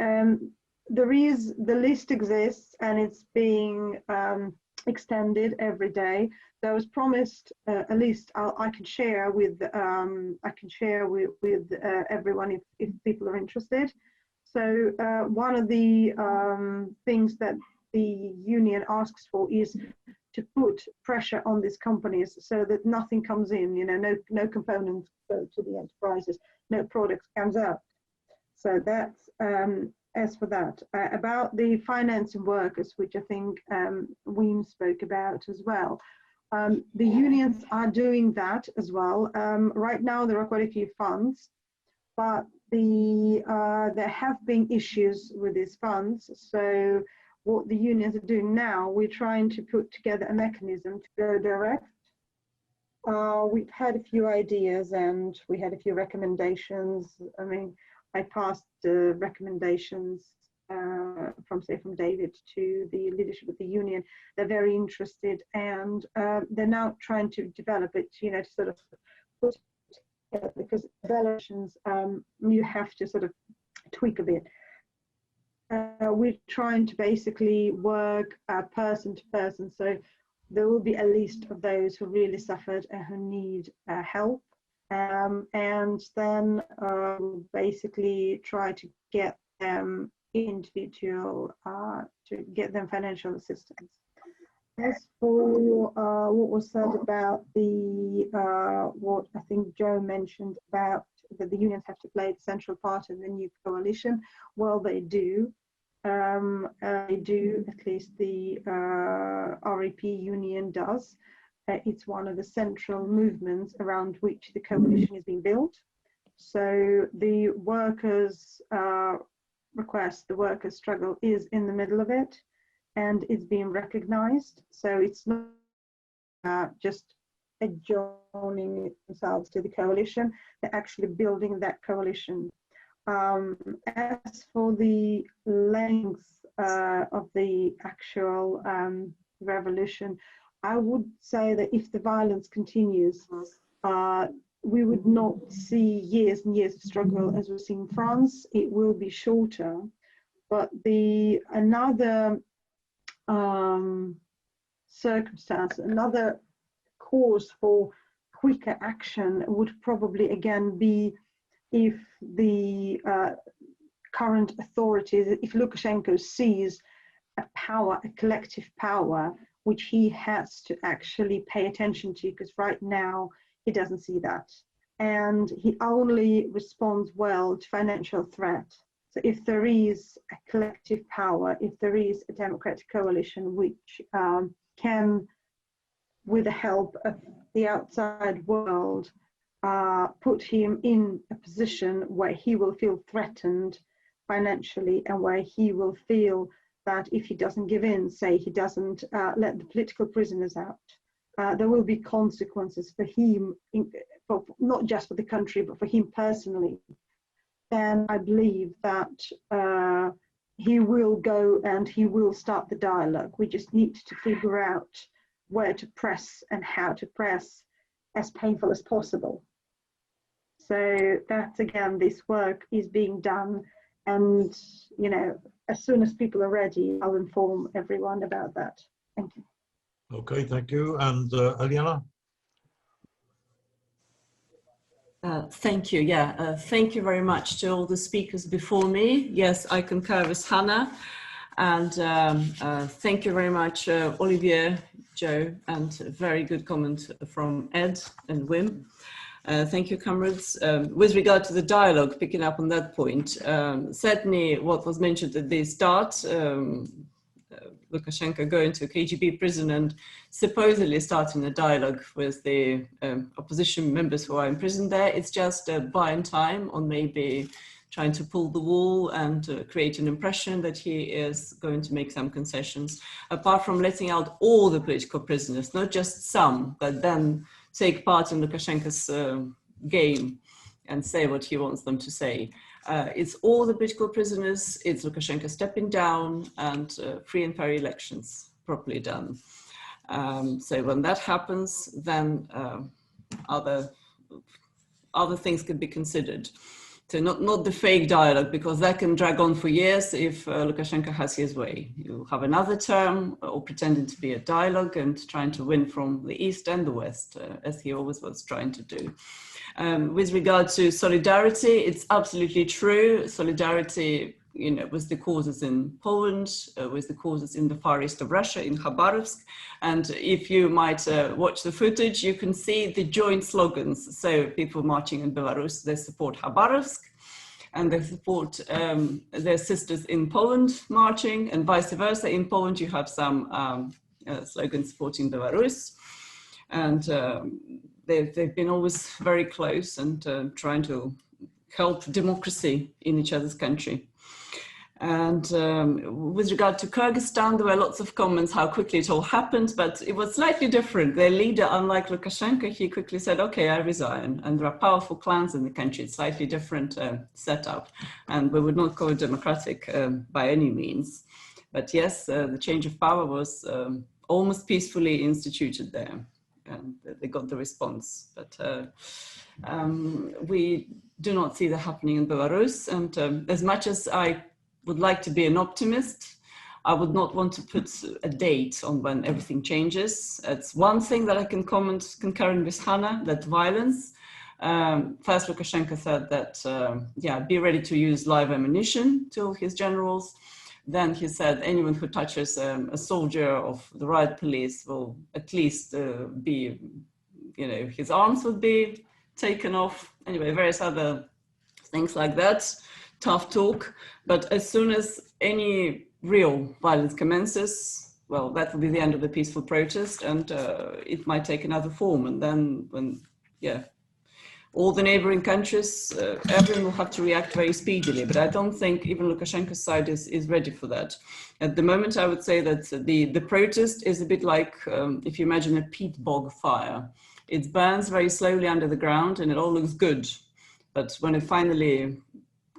the list exists and it's being extended every day. There was promised a list I can share with everyone if people are interested. So one of the things that the union asks for is to put pressure on these companies so that nothing comes in, no components go to the enterprises, no products comes out. So that's as for that. About the financing workers, which I think Wim spoke about as well. The unions are doing that as well. Right now there are quite a few funds, but there have been issues with these funds. So what the unions are doing now, we're trying to put together a mechanism to go direct. We've had a few ideas and we had a few recommendations. I mean, I passed the recommendations from David to the leadership of the union. They're very interested and they're now trying to develop it, to sort of put it together, because Belarusians, you have to sort of tweak a bit. We're trying to basically work person to person, so there will be a list of those who really suffered and who need help, and then we'll basically try to get them individual, to get them financial assistance. As for what was said about what I think Joe mentioned about that the unions have to play a central part in the new coalition, well, they do. At least the REP union does. It's one of the central movements around which the coalition is being built. So the workers' request, the workers' struggle is in the middle of it, and it's being recognized. So it's not just adjoining themselves to the coalition, they're actually building that coalition. As for the length of the actual revolution, I would say that if the violence continues, we would not see years and years of struggle as we see in France. It will be shorter, but another circumstance, another cause for quicker action would probably again be if the current authorities, if Lukashenko sees a power, a collective power, which he has to actually pay attention to, because right now he doesn't see that. And he only responds well to financial threat. So if there is a collective power, if there is a democratic coalition which can, with the help of the outside world, put him in a position where he will feel threatened financially, and where he will feel that if he doesn't give in, say he doesn't let the political prisoners out, there will be consequences for him, not just for the country, but for him personally. Then I believe that he will go and he will start the dialogue. We just need to figure out where to press and how to press, as painful as possible. So that's, again, this work is being done, and you know, as soon as people are ready, I'll inform everyone about that. Thank you. Okay, thank you. And Eliana? Thank you. Yeah, thank you very much to all the speakers before me. Yes, I concur with Hannah. And thank you very much, Olivier, Joe, and a very good comment from Ed and Wim. Thank you, comrades. With regard to the dialogue, picking up on that point, certainly what was mentioned at the start, Lukashenko going to a KGB prison and supposedly starting a dialogue with the opposition members who are imprisoned there, it's just buying time on maybe trying to pull the wool and create an impression that he is going to make some concessions, apart from letting out all the political prisoners, not just some, but then take part in Lukashenko's game and say what he wants them to say. It's all the political prisoners, it's Lukashenko stepping down, and free and fair elections properly done. So when that happens, then other things could be considered. So not the fake dialogue, because that can drag on for years if Lukashenko has his way. You have another term, or pretending to be a dialogue and trying to win from the East and the West, as he always was trying to do. With regard to solidarity, it's absolutely true. Solidarity, you know, with the causes in Poland, with the causes in the far east of Russia, in Khabarovsk. And if you might watch the footage, you can see the joint slogans. So people marching in Belarus, they support Khabarovsk, and they support their sisters in Poland marching, and vice versa. In Poland, you have some slogans supporting Belarus. And they've been always very close and trying to help democracy in each other's country. And with regard to Kyrgyzstan, there were lots of comments how quickly it all happened, but it was slightly different. Their leader, unlike Lukashenko, he quickly said, okay, I resign. And there are powerful clans in the country. It's slightly different setup. And we would not call it democratic by any means. But yes, the change of power was almost peacefully instituted there. And they got the response. But we do not see that happening in Belarus. And as much as I would like to be an optimist, I would not want to put a date on when everything changes. It's one thing that I can comment, concurring with Hannah, that violence. First, Lukashenko said that, yeah, be ready to use live ammunition to his generals. Then he said anyone who touches a soldier of the riot police will at least be, you know, his arms would be taken off. Anyway, various other things like that. Tough talk. But as soon as any real violence commences, well, that will be the end of the peaceful protest, and it might take another form. And then when, yeah, all the neighboring countries, everyone will have to react very speedily. But I don't think even Lukashenko's side is ready for that. At the moment, I would say that the protest is a bit like, if you imagine a peat bog fire. It burns very slowly under the ground and it all looks good. But when it finally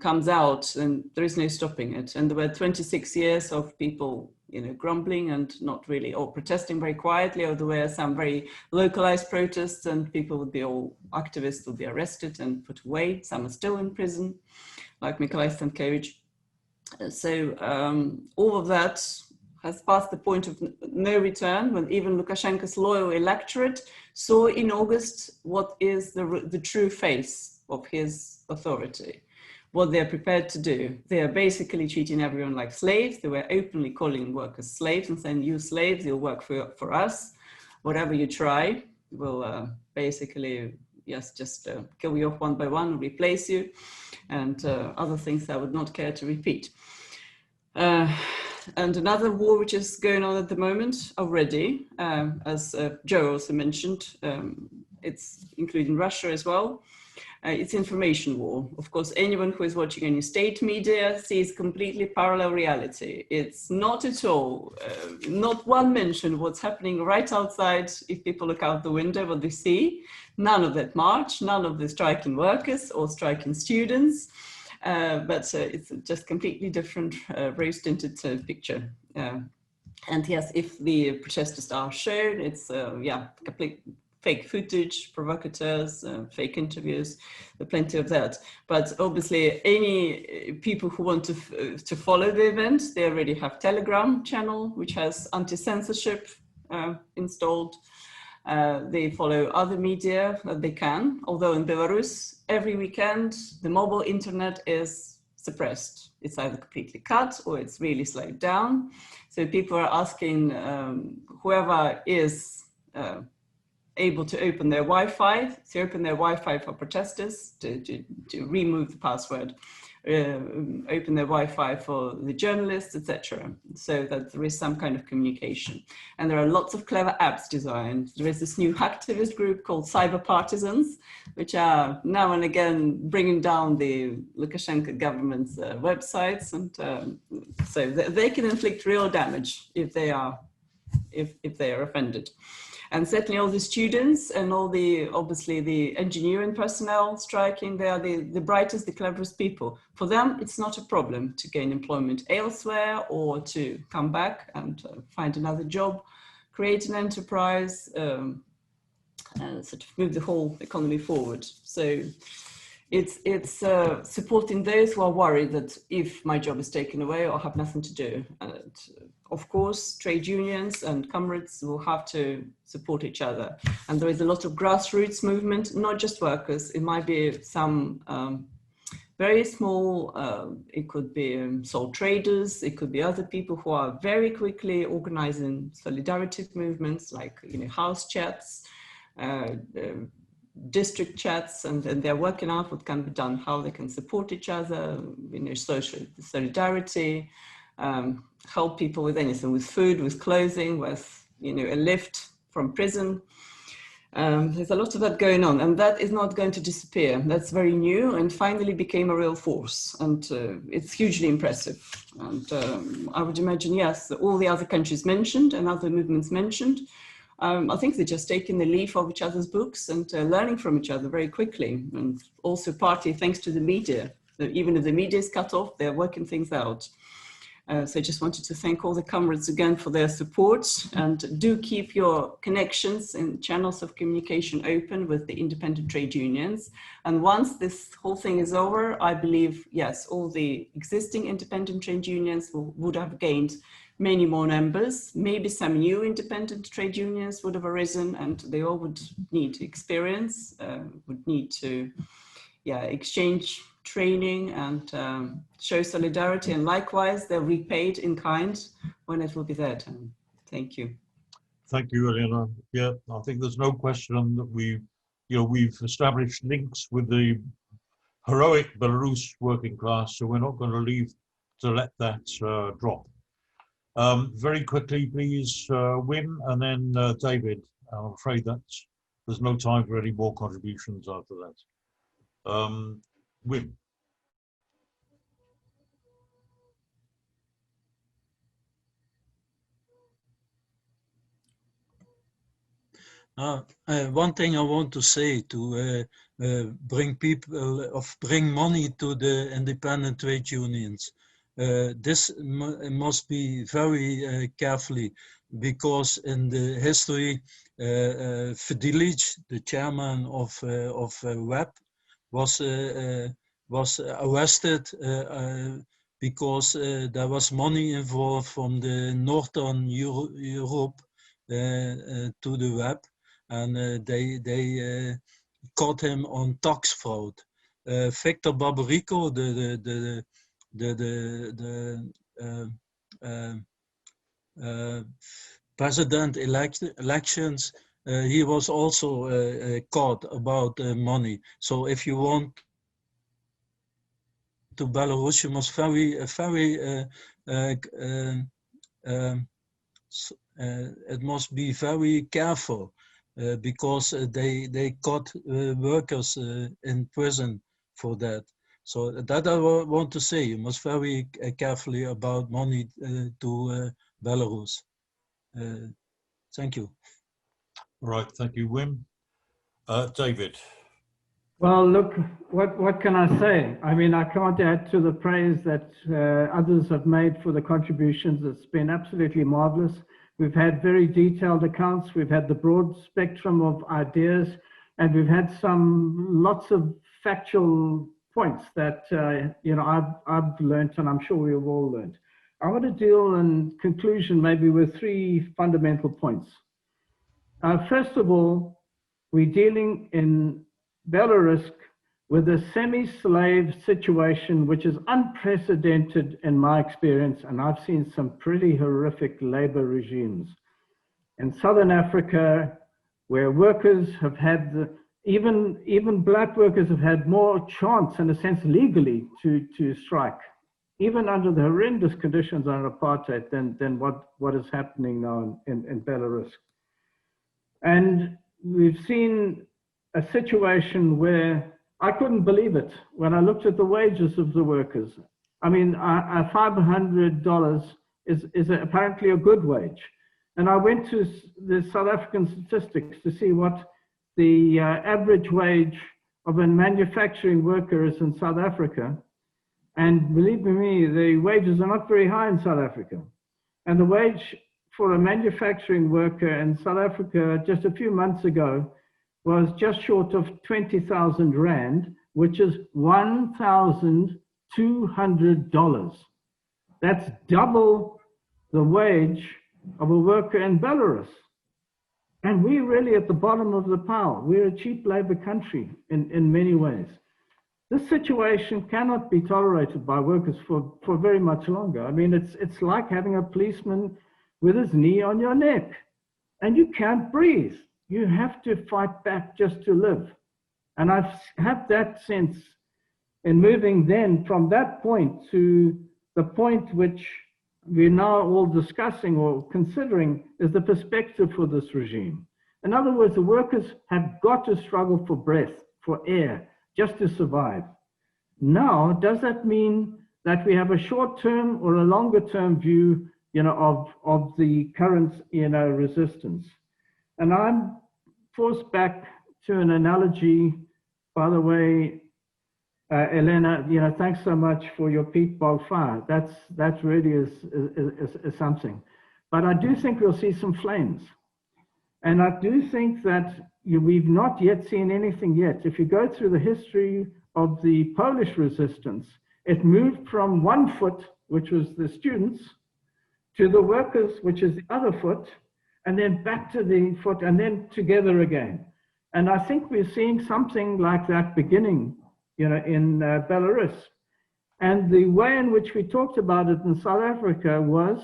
comes out, then there is no stopping it. And there were 26 years of people, you know, grumbling and not really, or protesting very quietly, or there were some very localized protests and people would be all, activists would be arrested and put away. Some are still in prison, like Nikolai Stankevich. So all of that has passed the point of no return, when even Lukashenko's loyal electorate saw in August what is the true face of his authority, what they're prepared to do. They are basically treating everyone like slaves. They were openly calling workers slaves and saying, you slaves, you'll work for us. Whatever you try, we'll basically, yes, just kill you off one by one, replace you, and other things I would not care to repeat. And another war which is going on at the moment already, as Joe also mentioned, it's including Russia as well. It's information war. Of course, anyone who is watching any state media sees completely parallel reality. It's not at all, not one mention of what's happening right outside. If people look out the window, what they see, none of that march, none of the striking workers or striking students. But it's just completely different rose-tinted picture. And yes, if the protesters are shown, it's yeah, complete fake footage, provocateurs, fake interviews, there are plenty of that. But obviously, any people who want to follow the event, they already have Telegram channel, which has anti-censorship installed. They follow other media that they can, although in Belarus, every weekend, the mobile internet is suppressed. It's either completely cut or it's really slowed down. So people are asking whoever is able to open their Wi-Fi, to open their Wi-Fi for protesters, to remove the password, open their Wi-Fi for the journalists, etc., so that there is some kind of communication. And there are lots of clever apps designed. There is this new hacktivist group called Cyber Partisans, which are now and again bringing down the Lukashenko government's websites, and so they can inflict real damage if they are offended. And certainly all the students and all the, obviously the engineering personnel striking, they are the brightest, the cleverest people. For them, it's not a problem to gain employment elsewhere or to come back and find another job, create an enterprise, sort of move the whole economy forward. So it's supporting those who are worried that if my job is taken away, I'll have nothing to do. And of course, trade unions and comrades will have to support each other. And there is a lot of grassroots movement, not just workers. It might be some very small, it could be sole traders, it could be other people who are very quickly organizing solidarity movements like, you know, house chats, district chats, and they're working out what can be done, how they can support each other, you know, social solidarity, help people with anything, with food, with clothing, with, you know, a lift from prison. There's a lot of that going on, and that is not going to disappear. That's very new and finally became a real force, and it's hugely impressive. And I would imagine, yes, all the other countries mentioned and other movements mentioned, I think they're just taking the leaf of each other's books and learning from each other very quickly, and also partly thanks to the media. Even if the media is cut off, they're working things out. So I just wanted to thank all the comrades again for their support, and do keep your connections and channels of communication open with the independent trade unions. And once this whole thing is over, I believe, yes, all the existing independent trade unions would have gained many more members. Maybe some new independent trade unions would have arisen, and they all would need experience, would need to, yeah, exchange training and show solidarity, and likewise they're repaid in kind when it will be their turn. Thank you. Thank you, Elena. Yeah, I think there's no question that we've established links with the heroic Belarus working class, so we're not going to leave to let that drop. Very quickly, please, Wim, and then David. I'm afraid that there's no time for any more contributions after that. Wim. One thing I want to say to bring money to the independent trade unions. This must be very carefully, because in the history, Fedilic, the chairman of WEP, was arrested because there was money involved from the Northern Europe to the WEP, and they caught him on tax fraud. Victor Barbarico, president elections, he was also caught about money. So if you want to Belarus, you must it must be very careful because they caught workers in prison for that. So that I want to say, you must very carefully about money to Belarus. Thank you. Right, thank you, Wim. David. Well, look, what can I say? I mean, I can't add to the praise that others have made for the contributions. It's been absolutely marvelous. We've had very detailed accounts. We've had the broad spectrum of ideas, and we've had lots of factual points that I've learned, and I'm sure we've all learned. I want to deal in conclusion maybe with 3 fundamental points. First of all, we're dealing in Belarus with a semi-slave situation, which is unprecedented in my experience, and I've seen some pretty horrific labor regimes. In Southern Africa, where workers have had, even black workers have had more chance, in a sense, legally to strike, even under the horrendous conditions under apartheid than what is happening now in Belarus. And we've seen a situation where I couldn't believe it when I looked at the wages of the workers. I mean, $500 is apparently a good wage. And I went to the South African statistics to see what the average wage of a manufacturing worker is in South Africa. And believe me, the wages are not very high in South Africa. And the wage for a manufacturing worker in South Africa just a few months ago was just short of 20,000 Rand, which is $1,200. That's double the wage of a worker in Belarus. And we're really at the bottom of the pile. We're a cheap labor country in many ways. This situation cannot be tolerated by workers for very much longer. I mean, it's like having a policeman with his knee on your neck, and you can't breathe. You have to fight back just to live. And I've had that sense in moving then from that point to the point which we're now all discussing or considering is the perspective for this regime. In other words, the workers have got to struggle for breath, for air, just to survive. Now, does that mean that we have a short-term or a longer-term view, of the current, resistance? And I'm forced back to an analogy. By the way, Elena, thanks so much for your peat bog fire. That really is something. But I do think we'll see some flames. And I do think that we've not yet seen anything yet. If you go through the history of the Polish resistance, it moved from one foot, which was the students, to the workers, which is the other foot, and then back to the foot, and then together again. And I think we're seeing something like that beginning, in Belarus. And the way in which we talked about it in South Africa was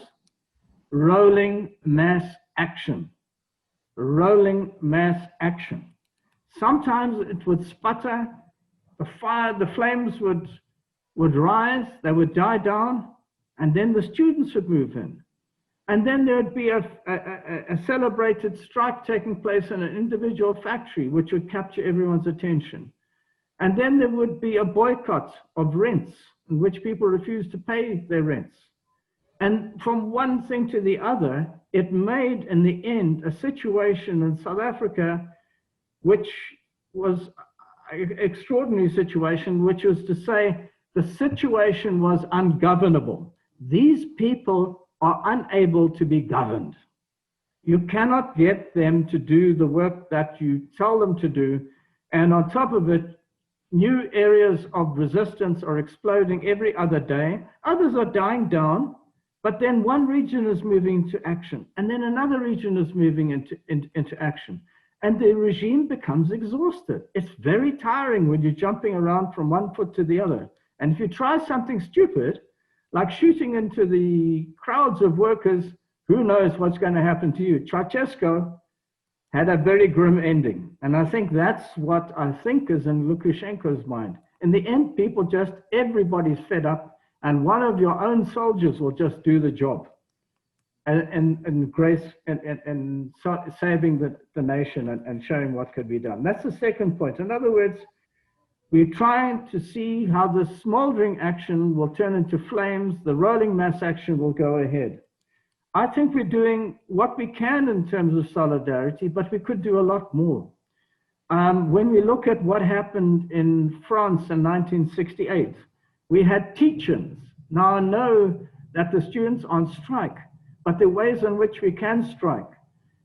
rolling mass action. Rolling mass action. Sometimes it would sputter, the flames would rise, they would die down, and then the students would move in. And then there would be a celebrated strike taking place in an individual factory, which would capture everyone's attention. And then there would be a boycott of rents, in which people refused to pay their rents. And from one thing to the other, it made, in the end, a situation in South Africa, which was an extraordinary situation, which was to say the situation was ungovernable. These people are unable to be governed. You cannot get them to do the work that you tell them to do. And on top of it, new areas of resistance are exploding every other day. Others are dying down, but then one region is moving into action, and then another region is moving into action. and the regime becomes exhausted. It's very tiring when you're jumping around from one foot to the other. And if you try something stupid, like shooting into the crowds of workers, who knows what's going to happen to you? Ceausescu had a very grim ending. And I think that's what I think is in Lukashenko's mind. In the end, people just, everybody's fed up, and one of your own soldiers will just do the job and saving the nation and showing what could be done. That's the second point. In other words, we're trying to see how the smoldering action will turn into flames, the rolling mass action will go ahead. I think we're doing what we can in terms of solidarity, but we could do a lot more. When we look at what happened in France in 1968, we had teach-ins. Now I know that the students are on strike, but there are ways in which we can strike.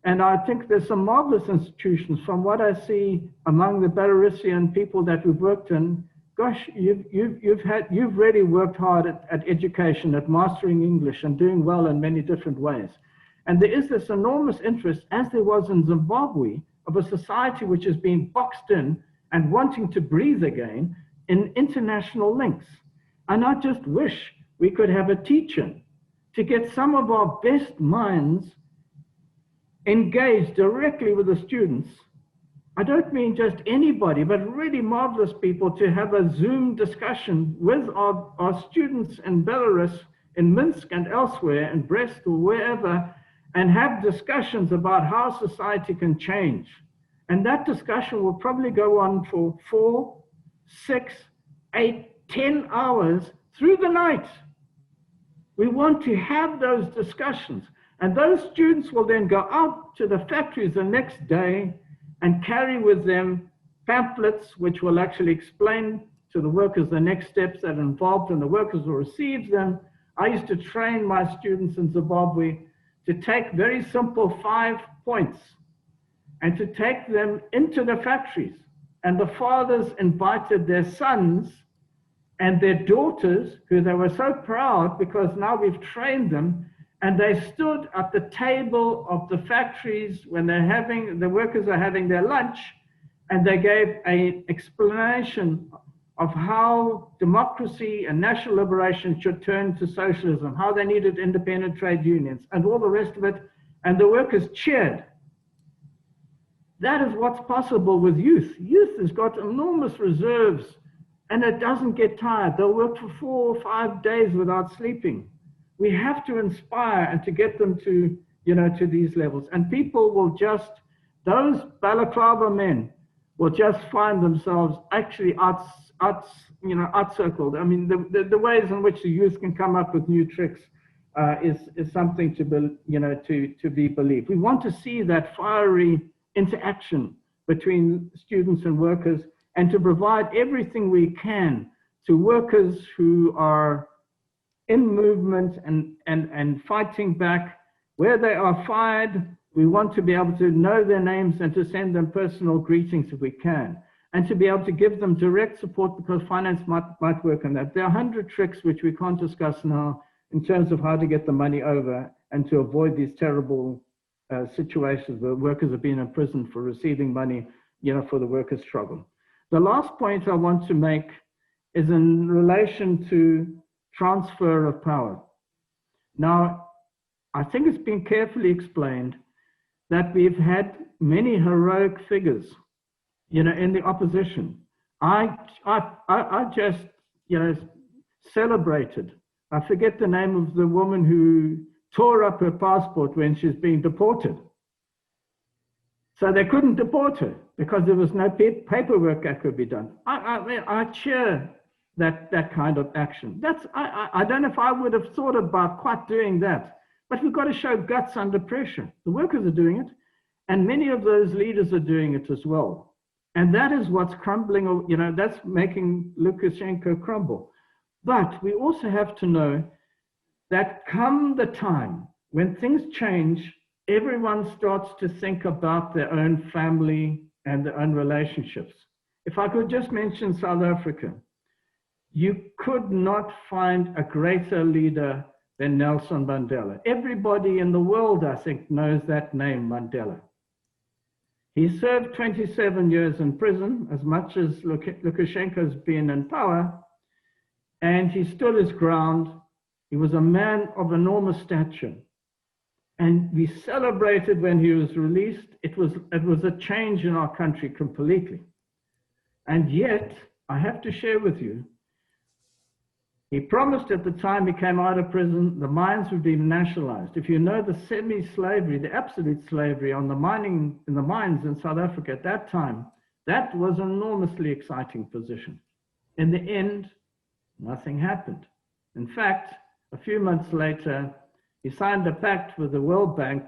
And I think there's some marvelous institutions. From what I see among the Belarusian people that we've worked in, gosh, you've really worked hard at education, at mastering English and doing well in many different ways. And there is this enormous interest, as there was in Zimbabwe, of a society which has been boxed in and wanting to breathe again in international links. And I just wish we could have a teach-in to get some of our best minds engaged directly with the students. I don't mean just anybody, but really marvelous people, to have a Zoom discussion with our students in Belarus, in Minsk and elsewhere, in Brest or wherever, and have discussions about how society can change. And that discussion will probably go on for 4, 6, 8, 10 hours through the night. We want to have those discussions. And those students will then go out to the factories the next day and carry with them pamphlets which will actually explain to the workers the next steps that are involved, and the workers will receive them. I used to train my students in Zimbabwe to take very simple 5 points and to take them into the factories. And the fathers invited their sons and their daughters, who they were so proud because now we've trained them, and they stood at the table of the factories when the workers are having their lunch, and they gave an explanation of how democracy and national liberation should turn to socialism, how they needed independent trade unions and all the rest of it, and the workers cheered. That is what's possible with youth. Youth has got enormous reserves, and it doesn't get tired. They'll work for 4 or 5 days without sleeping. We have to inspire and to get them to, to these levels. And people will just, those balaclava men will just find themselves actually out-circled. I mean, the ways in which the youth can come up with new tricks is something to be believed. We want to see that fiery interaction between students and workers, and to provide everything we can to workers who are in movement and fighting back. Where they are fired, we want to be able to know their names and to send them personal greetings if we can, and to be able to give them direct support, because finance might work on that. There are 100 tricks which we can't discuss now in terms of how to get the money over and to avoid these terrible situations where workers have been imprisoned for receiving money, for the workers' struggle. The last point I want to make is in relation to transfer of power. Now, I think it's been carefully explained that we've had many heroic figures, in the opposition. I just, celebrated. I forget the name of the woman who tore up her passport when she's being deported. So they couldn't deport her because there was no paperwork that could be done. I cheer that kind of action. I don't know if I would have thought about quite doing that, but we've got to show guts under pressure. The workers are doing it, and many of those leaders are doing it as well. And that is what's crumbling, that's making Lukashenko crumble. But we also have to know that come the time when things change, everyone starts to think about their own family and their own relationships. If I could just mention South Africa, you could not find a greater leader than Nelson Mandela. Everybody in the world, I think, knows that name, Mandela. He served 27 years in prison, as much as Lukashenko's been in power, and he stood his ground. He was a man of enormous stature. And we celebrated when he was released. It was a change in our country completely. And yet, I have to share with you, he promised at the time he came out of prison, the mines would be nationalized. If you know the semi-slavery, the absolute slavery on the mining, in the mines in South Africa at that time, that was an enormously exciting position. In the end, nothing happened. In fact, a few months later, he signed a pact with the World Bank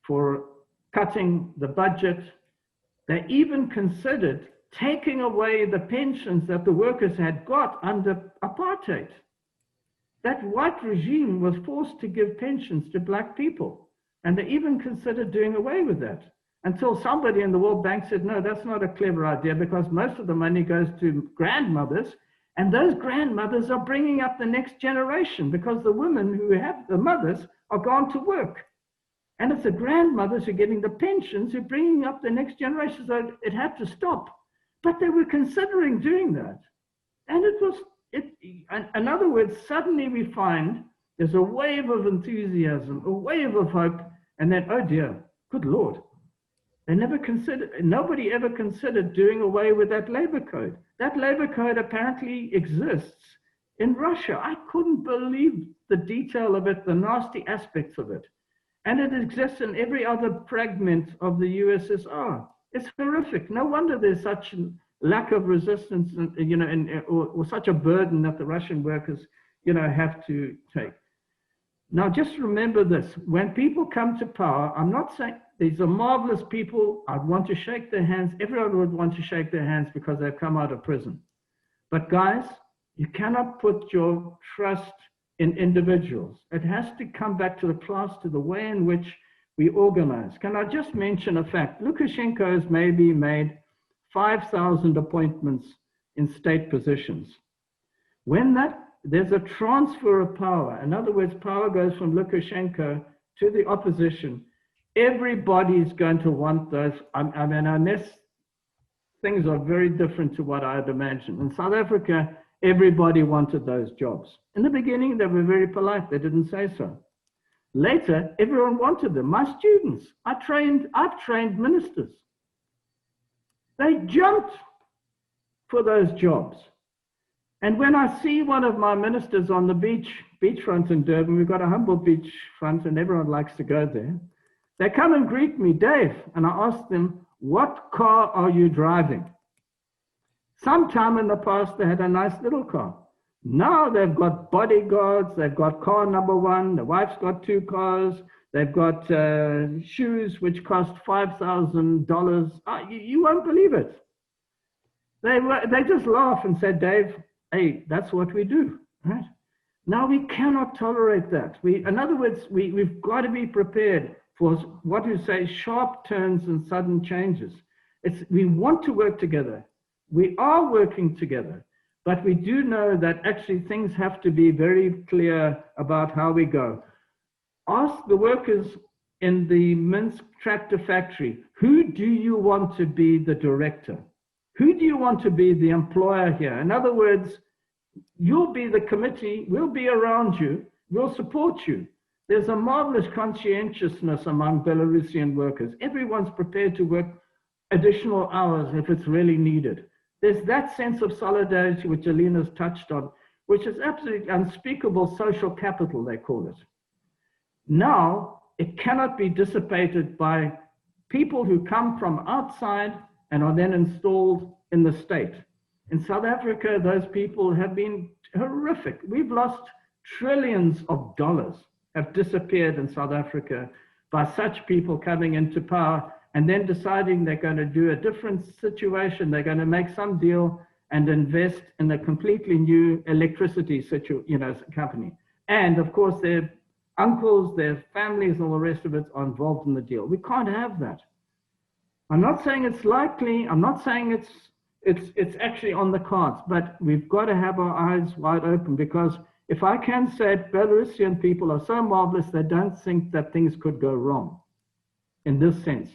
for cutting the budget. They even considered taking away the pensions that the workers had got under apartheid. That white regime was forced to give pensions to black people. And they even considered doing away with that until somebody in the World Bank said, no, that's not a clever idea because most of the money goes to grandmothers. And those grandmothers are bringing up the next generation because the women who have the mothers are gone to work. And it's the grandmothers who are getting the pensions who are bringing up the next generation. So it had to stop. But they were considering doing that. And in other words, suddenly we find there's a wave of enthusiasm, a wave of hope, and then, oh dear, good Lord. Nobody ever considered doing away with that labor code. That labor code apparently exists in Russia. I couldn't believe the detail of it, the nasty aspects of it. And it exists in every other fragment of the USSR. It's horrific. No wonder there's such lack of resistance, or such a burden that the Russian workers, have to take. Now, just remember this. When people come to power, I'm not saying these are marvelous people. I'd want to shake their hands. Everyone would want to shake their hands because they've come out of prison. But guys, you cannot put your trust in individuals. It has to come back to the class, to the way in which we organize. Can I just mention a fact? Lukashenko has maybe made 5,000 appointments in state positions. When there's a transfer of power, in other words, power goes from Lukashenko to the opposition, everybody's going to want those. I mean, unless things are very different to what I had imagined. In South Africa, everybody wanted those jobs. In the beginning, they were very polite. They didn't say so. Later, everyone wanted them. My students, I've trained ministers. They jumped for those jobs. And when I see one of my ministers on the beachfront in Durban, we've got a humble beachfront and everyone likes to go there. They come and greet me, Dave, and I ask them, what car are you driving? Sometime in the past, they had a nice little car. Now they've got bodyguards, they've got car number one, the wife's got 2 cars, they've got shoes which cost $5,000. You won't believe it. They just laugh and say, Dave, hey, that's what we do, right? Now we cannot tolerate that. In other words, we've got to be prepared for what you say, sharp turns and sudden changes. We want to work together. We are working together, but we do know that actually things have to be very clear about how we go. Ask the workers in the Minsk tractor factory, who do you want to be the director? Who do you want to be the employer here? In other words, you'll be the committee, we'll be around you, we'll support you. There's a marvelous conscientiousness among Belarusian workers. Everyone's prepared to work additional hours if it's really needed. There's that sense of solidarity which Alina's touched on, which is absolutely unspeakable social capital, they call it. Now, it cannot be dissipated by people who come from outside and are then installed in the state. In South Africa, those people have been horrific. We've lost trillions of dollars have disappeared in South Africa by such people coming into power and then deciding they're going to do a different situation. They're going to make some deal and invest in a completely new electricity company. And of course, their uncles, their families, and all the rest of it are involved in the deal. We can't have that. I'm not saying it's likely. I'm not saying it's actually on the cards, but we've got to have our eyes wide open, because if I can say it, Belarusian people are so marvelous, they don't think that things could go wrong in this sense.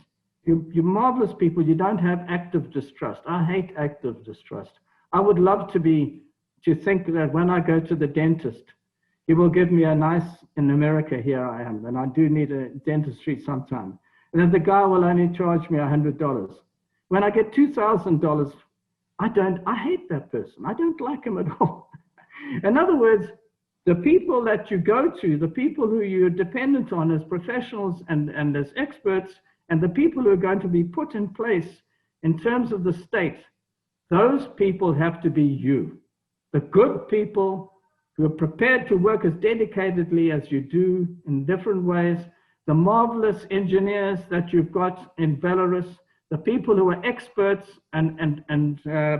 You're marvelous people. You don't have active distrust. I hate active distrust. I would love to think that when I go to the dentist, he will give me a nice, in America, here I am, and I do need a dentistry sometime. And then the guy will only charge me $100. When I get $2,000, I hate that person. I don't like him at all. In other words, the people that you go to, the people who you're dependent on as professionals and as experts, and the people who are going to be put in place in terms of the state, those people have to be you. The good people who are prepared to work as dedicatedly as you do in different ways, the marvelous engineers that you've got in Belarus, the people who are experts and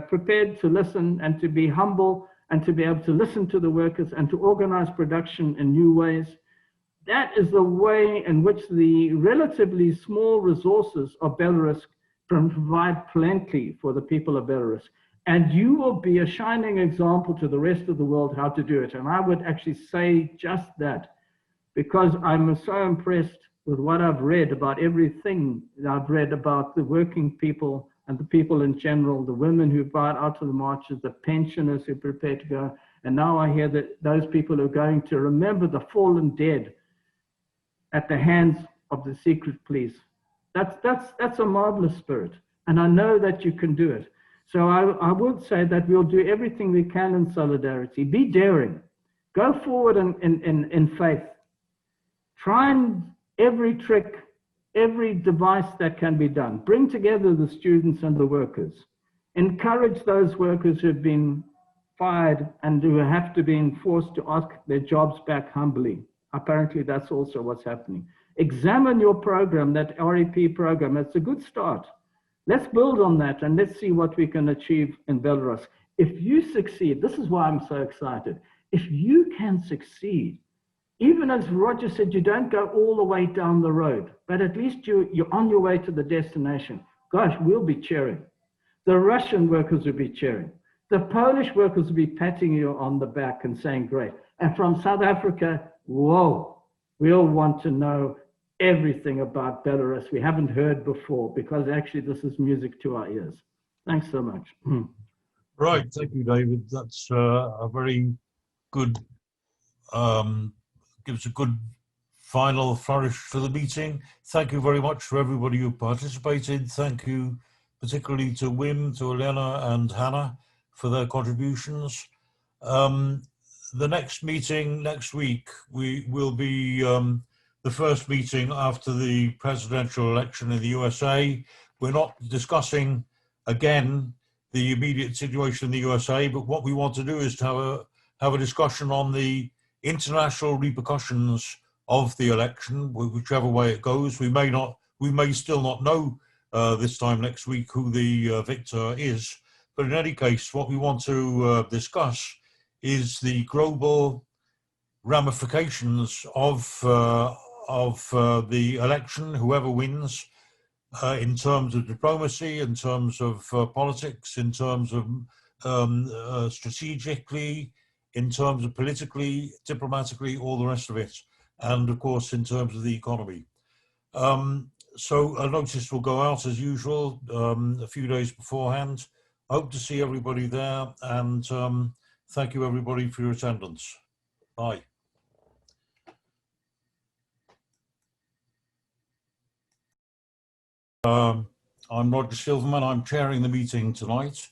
prepared to listen and to be humble and to be able to listen to the workers and to organize production in new ways. That is the way in which the relatively small resources of Belarus provide plenty for the people of Belarus. And you will be a shining example to the rest of the world how to do it. And I would actually say just that, because I'm so impressed with what I've read about everything that I've read about the working people and the people in general, the women who brought out to the marches, the pensioners who prepared to go. And now I hear that those people are going to remember the fallen dead at the hands of the secret police. That's a marvelous spirit. And I know that you can do it. So I would say that we'll do everything we can in solidarity. Be daring. Go forward in faith. Try and every trick, every device that can be done. Bring together the students and the workers. Encourage those workers who have been fired and who have to be forced to ask their jobs back humbly. Apparently, that's also what's happening. Examine your program, that REP program. It's a good start. Let's build on that and let's see what we can achieve in Belarus. If you succeed, this is why I'm so excited. If you can succeed, even as Roger said, you don't go all the way down the road, but at least you're on your way to the destination. Gosh, we'll be cheering. The Russian workers will be cheering. The Polish workers will be patting you on the back and saying, great. And from South Africa, whoa, we'll want to know everything about Belarus we haven't heard before, because actually this is music to our ears. Thanks so much. Right, thank you, David. That's a very good, gives a good final flourish to the meeting. Thank you very much for everybody who participated. Thank you particularly to Wim, to Elena and Hannah for their contributions. The next meeting next week, we will be the first meeting after the presidential election in the USA. We're not discussing, again, the immediate situation in the USA, but what we want to do is to have a discussion on the international repercussions of the election, whichever way it goes. We may still not know this time next week who the victor is, but in any case, what we want to discuss is the global ramifications of the election, whoever wins, in terms of diplomacy, in terms of politics, in terms of strategically, in terms of politically, diplomatically, all the rest of it, and of course in terms of the economy. So a notice will go out as usual a few days beforehand. I hope to see everybody there, and thank you everybody for your attendance. Bye. I'm Roger Silverman. I'm chairing the meeting tonight.